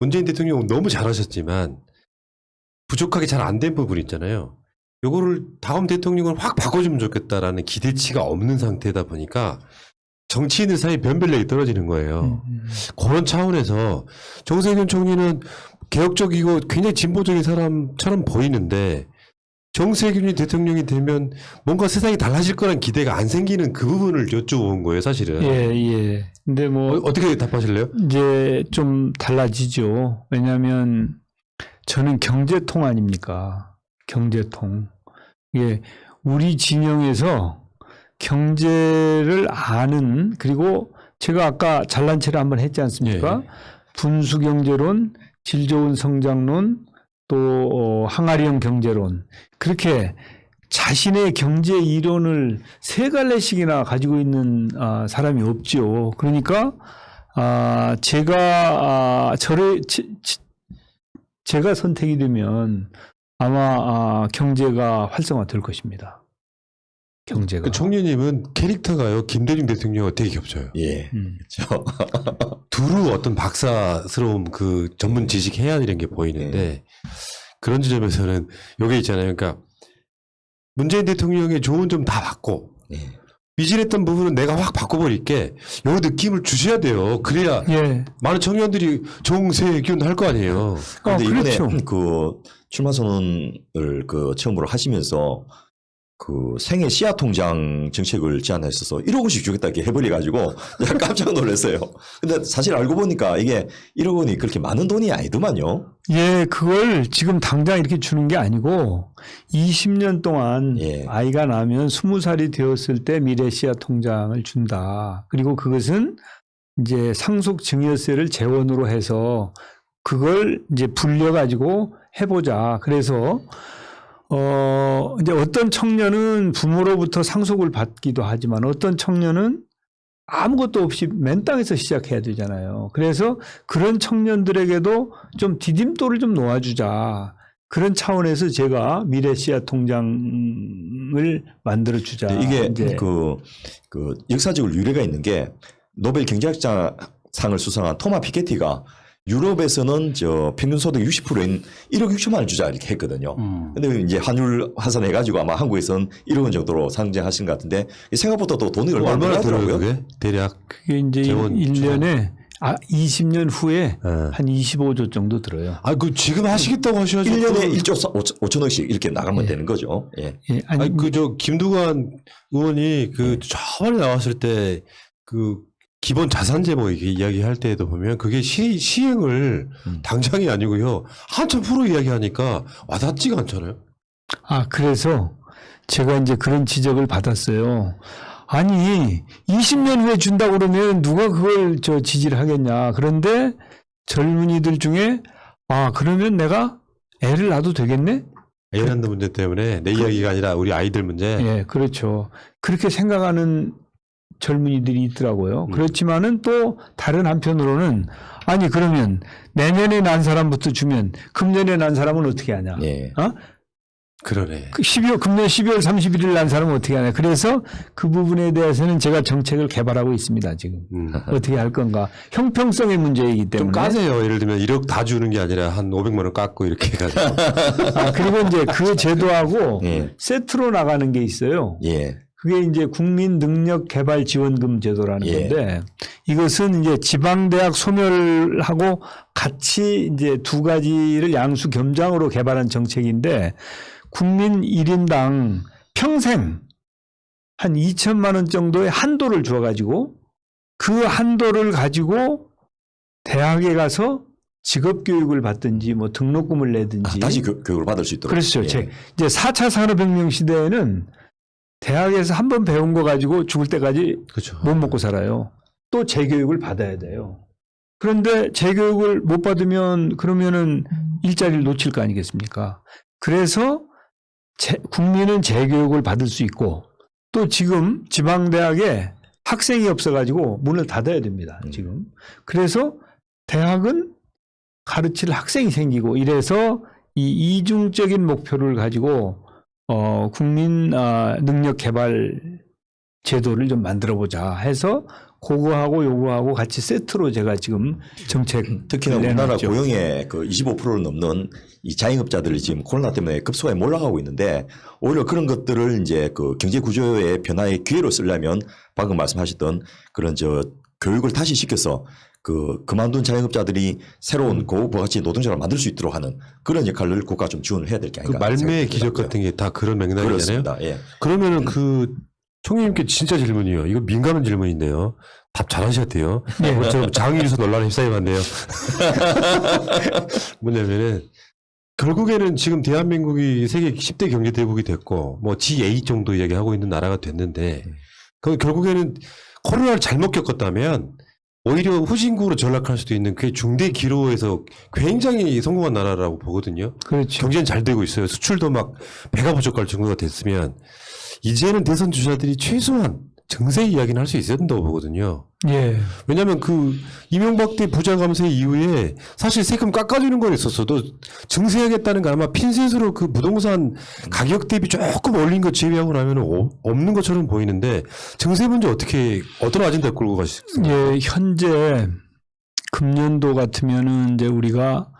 문재인 대통령은 너무 잘하셨지만 부족하게 잘 안 된 부분이 있잖아요. 요거를 다음 대통령을 확 바꿔주면 좋겠다라는 기대치가 없는 상태다 보니까 정치인들 사이 변별력이 떨어지는 거예요. 그런 차원에서 정세균 총리는 개혁적이고 굉장히 진보적인 사람처럼 보이는데 정세균이 대통령이 되면 뭔가 세상이 달라질 거란 기대가 안 생기는 그 부분을 여쭤본 거예요, 사실은. 예. 근데 어떻게 답하실래요? 이제 좀 달라지죠. 왜냐하면 저는 경제통 아닙니까? 경제통. 예, 우리 진영에서 경제를 아는 그리고 제가 아까 잘난 체를 한번 했지 않습니까? 예. 분수경제론, 질 좋은 성장론, 또 항아리형 경제론 그렇게 자신의 경제 이론을 3갈래씩이나 가지고 있는 사람이 없죠. 그러니까 제가 선택이 되면 아마 경제가 활성화될 것입니다. 경제가. 총리님은 캐릭터가요 김대중 대통령과 되게 겹쳐요. 예, 그렇죠. 두루 어떤 박사스러운 그 전문 지식 해안 이런 게 보이는데 그런 지점에서는 여기 있잖아요. 그러니까 문재인 대통령의 좋은 점 다 받고 미진했던 부분은 내가 확 바꿔버릴게 요 느낌을 주셔야 돼요. 그래야 많은 청년들이 정세균 할 거 아니에요. 그런데 이번에 그렇죠. 출마 선언을 처음으로 하시면서 생애 씨앗 통장 정책을 제안했어서 1억 원씩 주겠다 이렇게 해버려가지고 깜짝 놀랐어요. 근데 사실 알고 보니까 이게 1억 원이 그렇게 많은 돈이 아니더만요. 예, 그걸 지금 당장 이렇게 주는 게 아니고 20년 동안 아이가 나면 20살이 되었을 때 미래 씨앗 통장을 준다. 그리고 그것은 이제 상속 증여세를 재원으로 해서 그걸 이제 불려가지고 해보자. 그래서 이제 어떤 청년은 부모로부터 상속을 받기도 하지만 어떤 청년은 아무것도 없이 맨 땅에서 시작해야 되잖아요. 그래서 그런 청년들에게도 좀 디딤돌을 좀 놓아주자. 그런 차원에서 제가 미래 씨앗 통장을 만들어 주자. 이게 이제 그 역사적으로 유래가 있는 게 노벨 경제학상을 수상한 토마 피케티가 유럽에서는 평균 소득 60%인 1억 6천만 원 주자 이렇게 했거든요. 근데 이제 환율 환산해가지고 아마 한국에서는 1억 원 정도로 상정하신 것 같은데 생각보다 또 돈이 얼마나 들어요, 들어가더라고요. 그게? 대략. 그게 이제 재원 1년에 20년 후에 네. 한 25조 정도 들어요. 지금 하시겠다고 하셔야죠. 1년에 1조 5천억씩 이렇게 나가면 되는 거죠. 예. 예, 아니, 김두관 의원이 저번에 나왔을 때 기본 자산제 뭐 이렇게 이야기할 때에도 보면 그게 시행을 당장이 아니고요. 한참 프로 이야기하니까 와닿지가 않잖아요. 그래서 제가 이제 그런 지적을 받았어요. 아니, 20년 후에 준다고 그러면 누가 그걸 지지를 하겠냐. 그런데 젊은이들 중에 그러면 내가 애를 낳아도 되겠네? 애 낳는 문제 때문에 내 이야기가 아니라 우리 아이들 문제. 예, 그렇죠. 그렇게 생각하는 젊은이들이 있더라고요. 그렇지만은 또 다른 한편으로는 아니 그러면 내년에 난 사람부터 주면 금년에 난 사람은 어떻게 하냐? 예. 그러네. 금년 12월 31일 난 사람은 어떻게 하냐? 그래서 그 부분에 대해서는 제가 정책을 개발하고 있습니다. 지금 어떻게 할 건가? 형평성의 문제이기 때문에 좀 까세요. 예를 들면 1억 다 주는 게 아니라 한 500만 원 깎고 이렇게 해가지고. 그리고 이제 그 제도하고 예. 세트로 나가는 게 있어요. 예. 그게 이제 국민 능력 개발 지원금 제도라는 예. 건데 이것은 이제 지방대학 소멸하고 같이 이제 두 가지를 양수 겸장으로 개발한 정책인데 국민 1인당 평생 한 2천만 원 정도의 한도를 주어가지고 그 한도를 가지고 대학에 가서 직업교육을 받든지 뭐 등록금을 내든지 다시 교육을 받을 수 있도록. 그렇죠. 예. 이제 4차 산업혁명 시대에는 대학에서 한 번 배운 거 가지고 죽을 때까지 그렇죠. 못 먹고 살아요. 또 재교육을 받아야 돼요. 그런데 재교육을 못 받으면 그러면은 일자리를 놓칠 거 아니겠습니까? 그래서 국민은 재교육을 받을 수 있고 또 지금 지방대학에 학생이 없어가지고 문을 닫아야 됩니다. 지금. 그래서 대학은 가르칠 학생이 생기고 이래서 이 이중적인 목표를 가지고 국민 능력 개발 제도를 좀 만들어 보자 해서 그거하고 요거하고 같이 세트로 제가 지금 정책 특히나 우리나라 고용의 25%를 넘는 이 자영업자들이 지금 코로나 때문에 급속하게 몰락하고 있는데 오히려 그런 것들을 이제 경제 구조의 변화의 기회로 쓰려면 방금 말씀하셨던 그런 교육을 다시 시켜서 그만둔 자영업자들이 새로운 고부가치 노동자를 만들 수 있도록 하는 그런 역할을 국가가 좀 지원을 해야 될 게 아닌가. 말매의 기적 같은 게 다 그런 맥락이잖아요. 그렇습니다. 예. 그러면은 총리님께 진짜 질문이요. 이거 민감한 질문인데요. 답 잘하셨대요. 저처럼 장유유서 논란에 휩싸이면 뭐냐면은 결국에는 지금 대한민국이 세계 10대 경제 대국이 됐고 뭐 G8 정도 이야기하고 있는 나라가 됐는데 결국에는 코로나를 잘못 겪었다면 오히려 후진국으로 전락할 수도 있는 그 중대 기로에서 굉장히 성공한 나라라고 보거든요. 그렇죠. 경제는 잘 되고 있어요. 수출도 막 배가 부족할 정도가 됐으면 이제는 대선 주자들이 최소한 증세 이야기는 할 수 있어야 된다고 보거든요. 예. 왜냐하면 이명박 때 부자 감세 이후에 사실 세금 깎아주는 건 있었어도 증세하겠다는 거 아마 핀셋으로 부동산 가격 대비 조금 올린 거 제외하고 나면 없는 것처럼 보이는데 증세 문제 어떤 아젠다 끌고 가시겠습니까? 예, 현재 금년도 같으면은 이제 우리가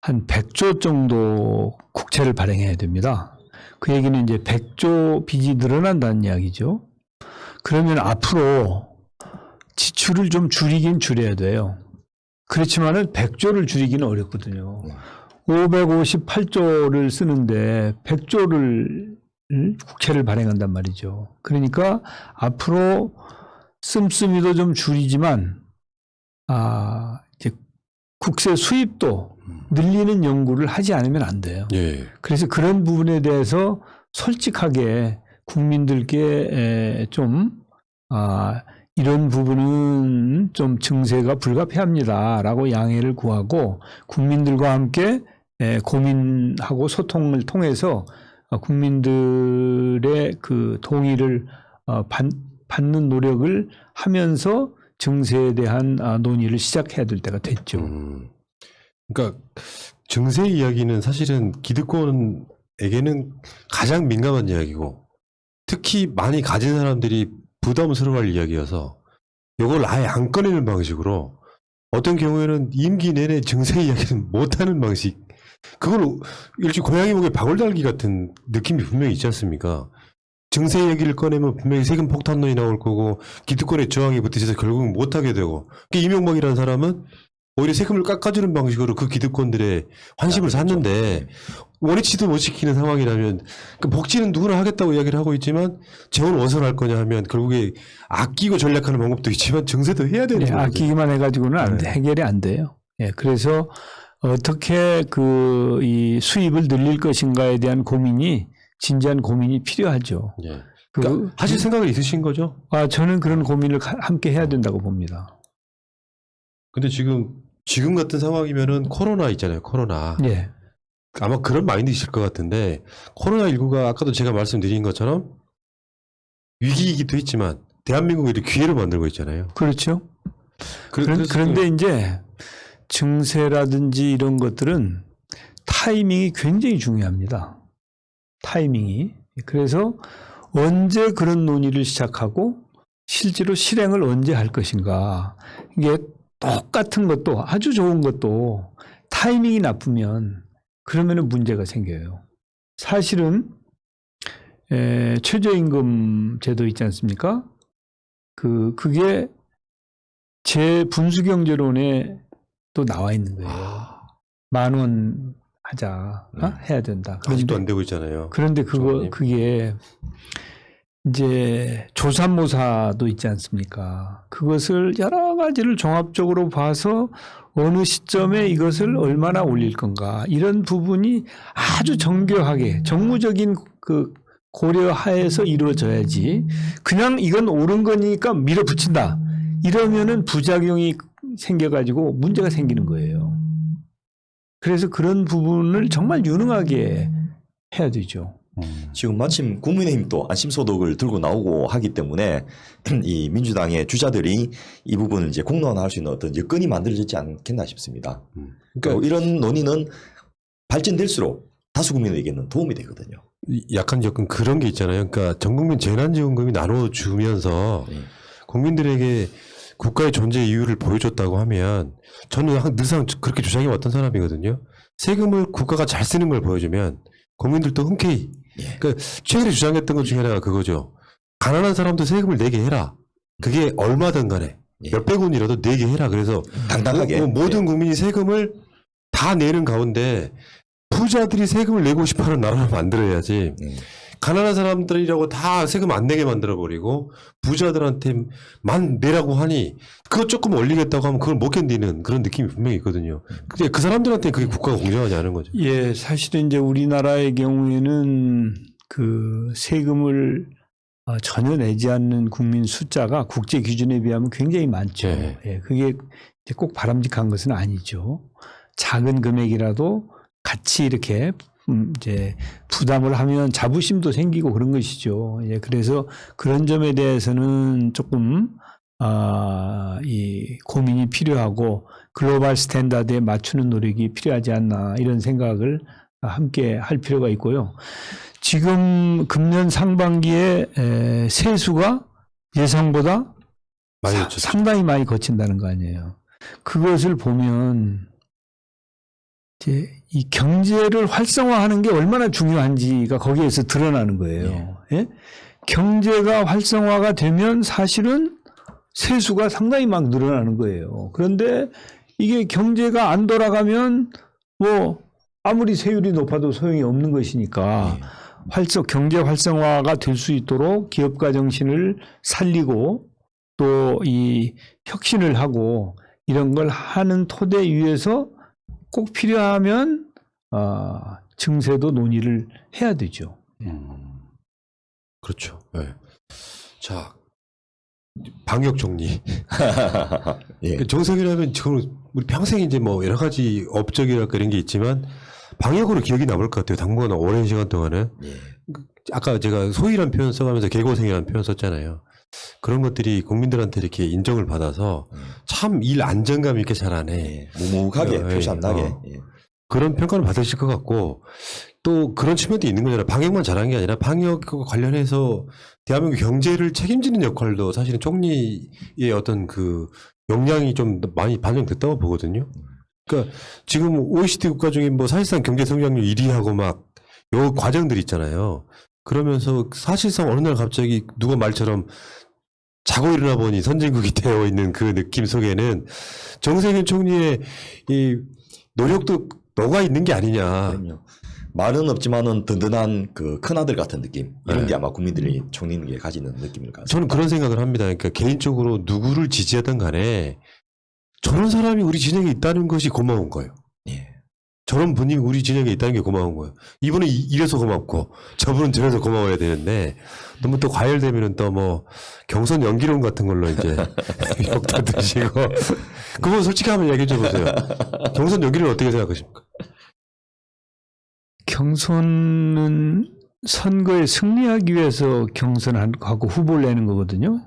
한 100조 정도 국채를 발행해야 됩니다. 그 얘기는 이제 100조 빚이 늘어난다는 이야기죠. 그러면 앞으로 지출을 좀 줄이긴 줄여야 돼요. 그렇지만은 100조를 줄이기는 어렵거든요. 558조를 쓰는데 100조를 국채를 발행한단 말이죠. 그러니까 앞으로 씀씀이도 좀 줄이지만 이제 국세 수입도 늘리는 연구를 하지 않으면 안 돼요. 예. 그래서 그런 부분에 대해서 솔직하게 국민들께 이런 부분은 좀 증세가 불가피합니다라고 양해를 구하고 국민들과 함께 고민하고 소통을 통해서 국민들의 동의를 받는 노력을 하면서 증세에 대한 논의를 시작해야 될 때가 됐죠. 그러니까 증세 이야기는 사실은 기득권에게는 가장 민감한 이야기고 특히 많이 가진 사람들이 부담스러워할 이야기여서 이걸 아예 안 꺼내는 방식으로 어떤 경우에는 임기 내내 증세 이야기는 못하는 방식. 그걸 일종의 고양이 목에 방울 달기 같은 느낌이 분명히 있지 않습니까? 증세 얘기를 꺼내면 분명히 세금 폭탄론이 나올 거고 기득권의 저항이 붙으셔서 결국은 못하게 되고 이명박이라는 사람은 오히려 세금을 깎아주는 방식으로 그 기득권들의 환심을 샀는데 원위치도 못 지키는 상황이라면 그 복지는 누구나 하겠다고 이야기를 하고 있지만 재원 어디서 할 거냐 하면 결국에 아끼고 전략하는 방법도 있지만 증세도 해야 되는 거죠. 아끼기만 해가지고는 안 돼, 네. 해결이 안 돼요. 예, 그래서 어떻게 이 수입을 늘릴 것인가에 대한 고민이 진지한 고민이 필요하죠. 예. 그러니까 하실 생각은 있으신 거죠? 저는 그런 고민을 함께 해야 된다고 봅니다. 근데 지금 같은 상황이면은 코로나 있잖아요. 코로나. 예. 아마 그런 마인드이실 것 같은데 코로나19가 아까도 제가 말씀드린 것처럼 위기이기도 했지만 대한민국을 기회로 만들고 있잖아요. 그렇죠. 그래서 그런데 이제 증세라든지 이런 것들은 타이밍이 굉장히 중요합니다. 타이밍이. 그래서 언제 그런 논의를 시작하고 실제로 실행을 언제 할 것인가. 이게 똑같은 것도 아주 좋은 것도 타이밍이 나쁘면 그러면은 문제가 생겨요. 사실은 최저임금 제도 있지 않습니까? 그게 제 분수경제론에 또 나와 있는 거예요. 10,000원 하자, 해야 된다. 아직도 안 되고 있잖아요. 그런데 조원님. 그게 이제 조삼모사도 있지 않습니까? 그것을 여러 가지를 종합적으로 봐서 어느 시점에 이것을 얼마나 올릴 건가 이런 부분이 아주 정교하게 정무적인 그 고려하에서 이루어져야지 그냥 이건 옳은 거니까 밀어붙인다 이러면은 부작용이 생겨가지고 문제가 생기는 거예요. 그래서 그런 부분을 정말 유능하게 해야 되죠. 지금 마침 국민의힘도 안심소득을 들고 나오고 하기 때문에 이 민주당의 주자들이 이 부분을 이제 공론화할 수 있는 어떤 여건이 만들어지지 않겠나 싶습니다. 그러니까 이런 논의는 발전될수록 다수 국민에게는 도움이 되거든요. 약간 그런 게 있잖아요. 그러니까 전국민 재난지원금이 나눠주면서 국민들에게 국가의 존재 이유를 보여줬다고 하면 저는 늘상 그렇게 주장해왔던 사람이거든요. 세금을 국가가 잘 쓰는 걸 보여주면 국민들도 흔쾌히. 그러니까 최근에 주장했던 것 중에 하나가 그거죠. 가난한 사람도 세금을 내게 해라. 그게 얼마든 간에 몇백 원이라도 내게 해라. 그래서 당당하게 모든 국민이 세금을 다 내는 가운데 부자들이 세금을 내고 싶어하는 나라를 만들어야지. 가난한 사람들이라고 다 세금 안 내게 만들어버리고 부자들한테만 내라고 하니 그거 조금 올리겠다고 하면 그걸 못 견디는 그런 느낌이 분명히 있거든요. 근데 그 사람들한테는 그게 국가가 공정하지 않은 거죠. 예, 사실은 이제 우리나라의 경우에는 그 세금을 전혀 내지 않는 국민 숫자가 국제 기준에 비하면 굉장히 많죠. 네. 예, 그게 이제 꼭 바람직한 것은 아니죠. 작은 금액이라도 같이 이렇게 이제 부담을 하면 자부심도 생기고 그런 것이죠. 예, 그래서 그런 점에 대해서는 조금 이 고민이 필요하고 글로벌 스탠다드에 맞추는 노력이 필요하지 않나 이런 생각을 함께 할 필요가 있고요. 지금 금년 상반기에 세수가 예상보다 상당히 많이 거친다는 거 아니에요. 그것을 보면 이제 이 경제를 활성화하는 게 얼마나 중요한지가 거기에서 드러나는 거예요. 예? 경제가 활성화가 되면 사실은 세수가 상당히 막 늘어나는 거예요. 그런데 이게 경제가 안 돌아가면 뭐 아무리 세율이 높아도 소용이 없는 것이니까 경제 활성화가 될 수 있도록 기업가 정신을 살리고 또 이 혁신을 하고 이런 걸 하는 토대 위에서 꼭 필요하면 증세도 논의를 해야 되죠. 그렇죠. 네. 자, 방역 정리. 예. 정석이라면 지금 우리 평생 이제 뭐 여러 가지 업적이랄까 그런 게 있지만 방역으로 기억이 남을 것 같아요. 당분간 오랜 시간 동안은. 아까 제가 소위란 표현 써가면서 개고생이라는 표현 썼잖아요. 그런 것들이 국민들한테 이렇게 인정을 받아서 참 일 안정감 있게 잘하네. 묵묵하게 표시 안 나게. 그런 평가를 받으실 것 같고 또 그런 측면도 있는 거잖아요. 방역만 잘한 게 아니라 방역과 관련해서 대한민국 경제를 책임지는 역할도 사실은 총리의 어떤 그 역량이 좀 많이 반영됐다고 보거든요. 그러니까 지금 OECD 국가 중에 뭐 사실상 경제 성장률 1위하고 막 요 과정들이 있잖아요. 그러면서 사실상 어느 날 갑자기 누가 말처럼 자고 일어나 보니 선진국이 되어 있는 그 느낌 속에는 정세균 총리의 이 노력도 녹아 있는 게 아니냐. 그럼요. 말은 없지만은 든든한 그 큰아들 같은 느낌 이런 네. 게 아마 국민들이 총리에게 가지는 느낌일 것 같습니다. 저는 그런 생각을 합니다. 그러니까 개인적으로 누구를 지지하든 간에 저런 사람이 우리 진영에 있다는 것이 고마운 거예요. 예. 저런 분이 우리 진영에 있다는 게 고마운 거예요. 이분은 이래서 고맙고 저분은 저래서 고마워야 되는데 너무 또 과열되면은 또 뭐 경선 연기론 같은 걸로 이제 욕도 드시고 그건 솔직히 한번 얘기해 줘 보세요. 경선 연기론 어떻게 생각하십니까? 경선은 선거에 승리하기 위해서 경선하고 후보를 내는 거거든요.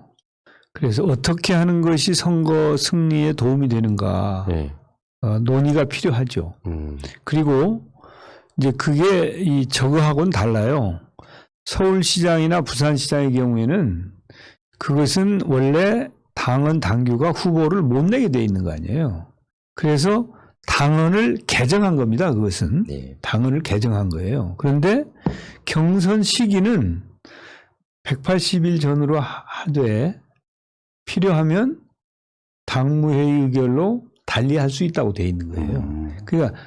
그래서 어떻게 하는 것이 선거 승리에 도움이 되는가 네. 논의가 필요하죠. 그리고 이제 그게 이 저거하고는 달라요. 서울시장이나 부산시장의 경우에는 그것은 원래 당헌 당규가 후보를 못 내게 돼 있는 거 아니에요. 그래서 당헌을 개정한 겁니다. 그것은 예. 당헌을 개정한 거예요. 그런데 경선 시기는 180일 전으로 하되 필요하면 당무회의 의결로 달리할 수 있다고 돼 있는 거예요. 그러니까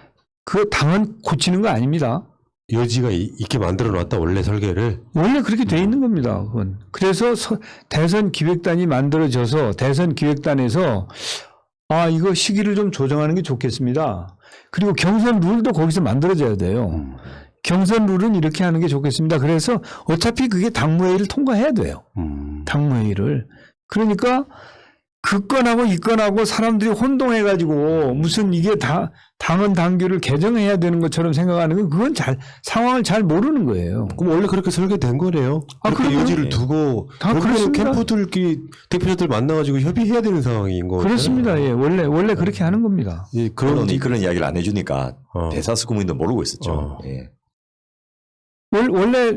그 당헌 고치는 거 아닙니다. 여지가 있게 만들어 놨다 원래 설계를. 원래 그렇게 돼 있는 겁니다. 그건. 그래서 대선 기획단이 만들어져서 대선 기획단에서 이거 시기를 좀 조정하는 게 좋겠습니다. 그리고 경선 룰도 거기서 만들어져야 돼요. 경선 룰은 이렇게 하는 게 좋겠습니다. 그래서 어차피 그게 당무회의를 통과해야 돼요. 당무회의를. 그러니까 그 건하고 이 건하고 사람들이 혼동해가지고 무슨 이게 당헌 당규를 개정해야 되는 것처럼 생각하는 건 그건 상황을 잘 모르는 거예요. 그럼 원래 그렇게 설계된 거네요. 그렇게 그럼요. 여지를 두고 다 결국에는 그렇습니다. 캠프들끼리 대표자들 만나가지고 협의해야 되는 상황인 거죠. 그렇습니다. 예, 원래 그렇게 하는 겁니다. 예, 그런 이야기를 안 해주니까 대다수 국민도 모르고 있었죠. 예. 원래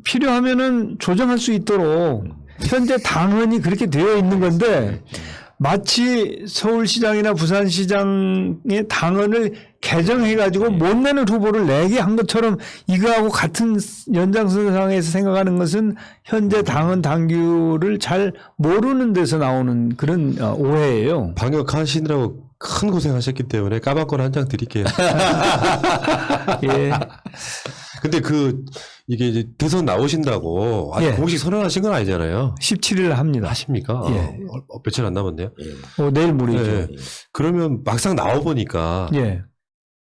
필요하면은 조정할 수 있도록 현재 당헌이 그렇게 되어 있는 건데 마치 서울시장이나 부산시장의 당헌을 개정해가지고 못 내는 후보를 내게 한 것처럼 이거하고 같은 연장선상에서 생각하는 것은 현재 당헌 당규를 잘 모르는 데서 나오는 그런 오해예요. 방역하시느라고 큰 고생하셨기 때문에 까방권 한 장 드릴게요. 예. 근데 이게 이제 대선 나오신다고 아직 예. 공식 선언하신 건 아니잖아요. 17일 합니다. 하십니까? 예. 며칠 안 남았네요. 예. 내일 모레죠. 예. 그러면 막상 나와보니까 예.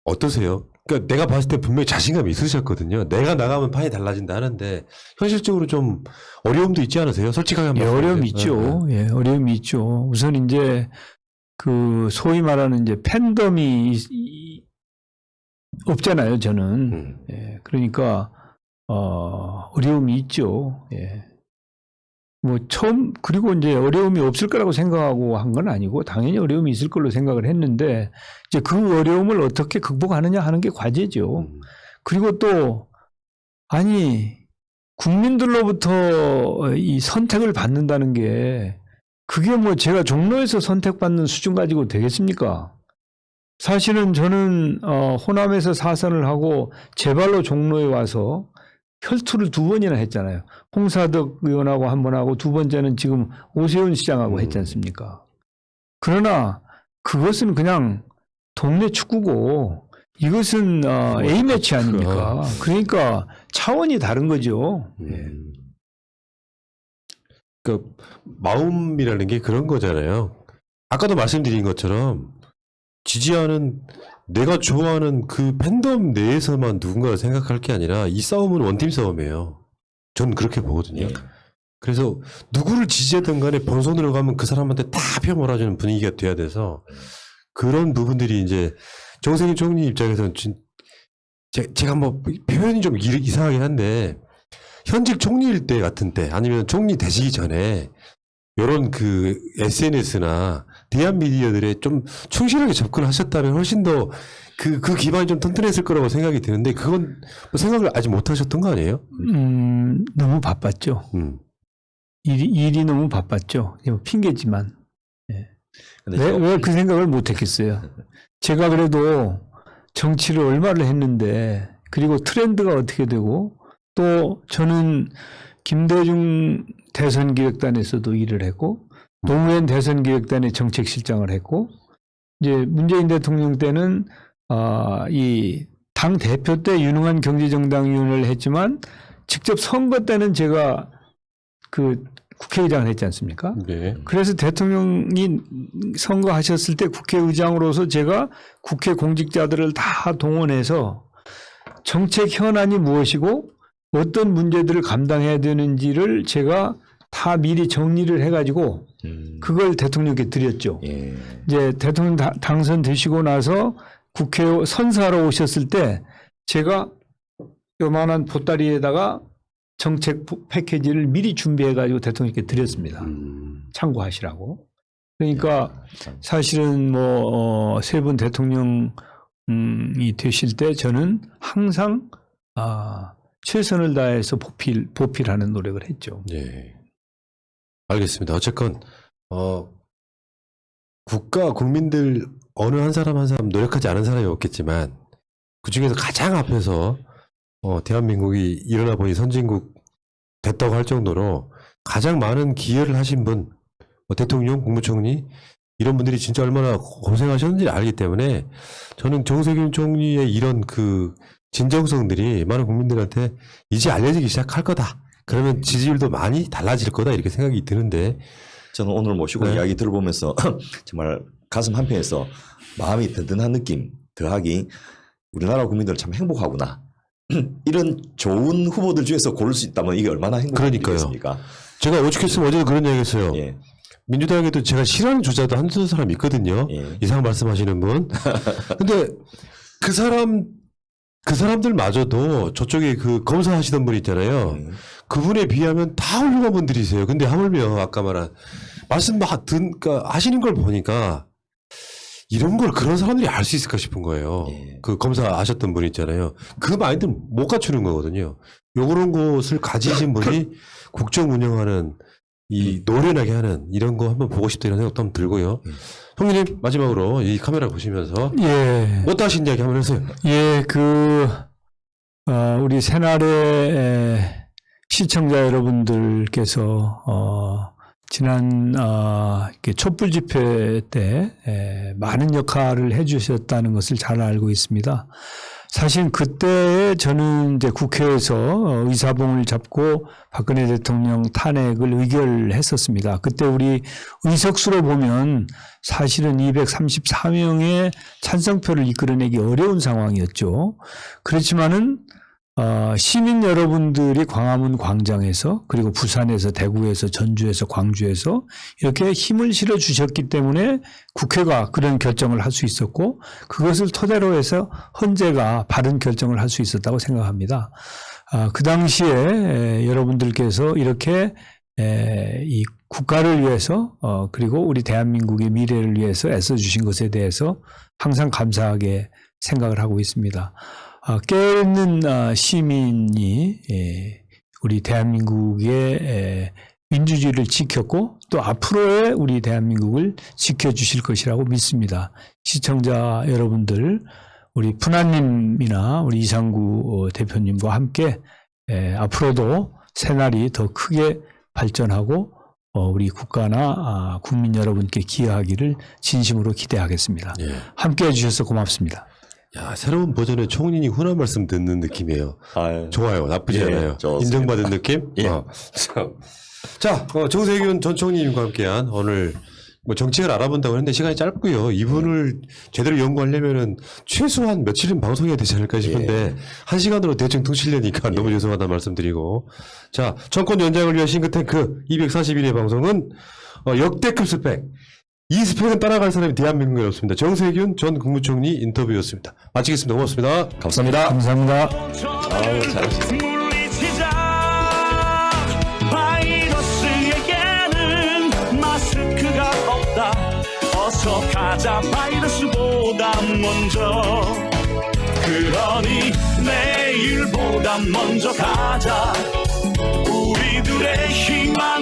어떠세요? 그러니까 내가 봤을 때 분명히 자신감이 있으셨거든요. 내가 나가면 판이 달라진다 하는데 현실적으로 좀 어려움도 있지 않으세요? 솔직하게 한번. 어려움이 있죠. 예, 어려움이 있죠. 우선 이제 그 소위 말하는 이제 팬덤이 없잖아요, 저는. 예, 그러니까 어려움이 있죠. 예. 뭐 그리고 이제 어려움이 없을 거라고 생각하고 한 건 아니고 당연히 어려움이 있을 걸로 생각을 했는데 이제 그 어려움을 어떻게 극복하느냐 하는 게 과제죠. 그리고 또 국민들로부터 이 선택을 받는다는 게 그게 뭐 제가 종로에서 선택받는 수준 가지고 되겠습니까? 사실은 저는 호남에서 사선을 하고 제 발로 종로에 와서 혈투를 2번이나 했잖아요. 홍사덕 의원하고 1번 하고 2번째는 지금 오세훈 시장하고 했지 않습니까? 그러나 그것은 그냥 동네 축구고 이것은 A매치 아닙니까? 그러니까 차원이 다른 거죠. 그 마음이라는 게 그런 거잖아요. 아까도 말씀드린 것처럼 지지하는 내가 좋아하는 그 팬덤 내에서만 누군가를 생각할 게 아니라 이 싸움은 원팀 싸움이에요. 저는 그렇게 보거든요. 예. 그래서 누구를 지지하든 간에 본선으로 가면 그 사람한테 다 표 몰아주는 분위기가 돼야 돼서 그런 부분들이 이제 정세균 총리 입장에서는 제가 뭐 표현이 좀 이상하긴 한데 현직 총리일 때 같은 때 아니면 총리 되시기 전에 이런 그 SNS나 대한 미디어들에 좀 충실하게 접근하셨다면 훨씬 더 그 기반이 좀 튼튼했을 거라고 생각이 드는데 그건 뭐 생각을 아직 못 하셨던 거 아니에요? 너무 바빴죠. 일이 너무 바빴죠. 핑계지만. 근데 왜 그 생각을 못 했겠어요. 제가 그래도 정치를 얼마를 했는데, 그리고 트렌드가 어떻게 되고, 또 저는 김대중 대선기획단에서도 일을 했고, 노무현 대선기획단의 정책실장을 했고, 이제 문재인 대통령 때는 이 당 대표 때 유능한 경제정당위원을 했지만, 직접 선거 때는 제가 그 국회의장을 했지 않습니까? 네. 그래서 대통령이 선거하셨을 때 국회의장으로서 제가 국회 공직자들을 다 동원해서 정책 현안이 무엇이고 어떤 문제들을 감당해야 되는지를 제가 다 미리 정리를 해가지고 그걸 대통령께 드렸죠. 예. 이제 대통령 당선되시고 나서 국회 선사하러 오셨을 때 제가 요만한 보따리에다가 정책 패키지를 미리 준비해가지고 대통령께 드렸습니다. 참고하시라고. 그러니까 사실은 뭐 세 분 대통령이 되실 때 저는 항상 최선을 다해서 보필하는 노력을 했죠. 네. 알겠습니다. 어쨌건 국가 국민들 어느 한 사람 한 사람 노력하지 않은 사람이 없겠지만 그 중에서 가장 앞에서 대한민국이 일어나 보니 선진국 됐다고 할 정도로 가장 많은 기여를 하신 분, 대통령, 국무총리 이런 분들이 진짜 얼마나 고생하셨는지 알기 때문에 저는 정세균 총리의 이런 그 진정성들이 많은 국민들한테 이제 알려지기 시작할 거다. 그러면 지지율도 많이 달라질 거다 이렇게 생각이 드는데 저는 오늘 모시고 네. 이야기 들어보면서 정말 가슴 한편에서 마음이 든든한 느낌 더하기 우리나라 국민들은 참 행복하구나. 이런 좋은 후보들 중에서 고를 수 있다면 이게 얼마나 행복하겠습니까? 제가 오죽했으면 어제도 그런 얘기 했어요. 예. 민주당에도 제가 싫어하는 주자도 한두 사람 있거든요. 예. 이상 말씀하시는 분. 근데 그 사람들마저도 저쪽에 그 검사하시던 분 있잖아요. 그분에 비하면 다 훌륭한 분들이세요. 근데 하물며 아까 말한 그러니까 하시는 걸 보니까 이런 걸 그런 사람들이 알 수 있을까 싶은 거예요. 예. 그 검사하셨던 분 있잖아요. 그 마인드 못 갖추는 거거든요. 요런 것을 가지신 분이 국정 운영하는 이 노련하게 하는 이런 거 한번 보고 싶다 이런 생각도 한번 들고요. 형님 마지막으로 이 카메라 보시면서 예. 못하신 이야기 한번 해주세요. 예, 우리 새날의 시청자 여러분들께서, 지난, 이렇게 촛불 집회 때, 많은 역할을 해주셨다는 것을 잘 알고 있습니다. 사실 그때 저는 이제 국회에서 의사봉을 잡고 박근혜 대통령 탄핵을 의결했었습니다. 그때 우리 의석수로 보면 사실은 234명의 찬성표를 이끌어내기 어려운 상황이었죠. 그렇지만은 시민 여러분들이 광화문 광장에서 그리고 부산에서 대구에서 전주에서 광주에서 이렇게 힘을 실어 주셨기 때문에 국회가 그런 결정을 할 수 있었고 그것을 토대로 해서 헌재가 바른 결정을 할 수 있었다고 생각합니다. 그 당시에 여러분들께서 이렇게 이 국가를 위해서 그리고 우리 대한민국의 미래를 위해서 애써주신 것에 대해서 항상 감사하게 생각을 하고 있습니다. 깨어있는 시민이 우리 대한민국의 민주주의를 지켰고 또 앞으로의 우리 대한민국을 지켜주실 것이라고 믿습니다. 시청자 여러분들, 우리 푸나님이나 우리 이상구 대표님과 함께 앞으로도 새날이 더 크게 발전하고 우리 국가나 국민 여러분께 기여하기를 진심으로 기대하겠습니다. 예. 함께 해주셔서 고맙습니다. 야, 새로운 버전의 총리님 훈한 말씀 듣는 느낌이에요. 아유. 좋아요. 나쁘지 예, 않아요. 좋습니다. 인정받은 느낌? 예. 자, 정세균 전 총리님과 함께한 오늘 뭐 정책을 알아본다고 했는데 시간이 짧고요. 이분을 제대로 연구하려면은 최소한 며칠은 방송해야 되지 않을까 싶은데 한 시간으로 대충 퉁치려니까 너무 죄송하다는 말씀드리고 자, 정권 연장을 위한 싱크탱크 241회 방송은 역대급 스펙 이 스펙은 따라갈 사람이 대한민국에 없습니다. 정세균 전 국무총리 인터뷰였습니다. 마치겠습니다. 고맙습니다. 감사합니다. 감사합니다. 아유, 잘하셨습니다. 물리치자 바이러스에게는 먼저 가자 바이러스보다 먼저 그러니 내일보다 먼저 가자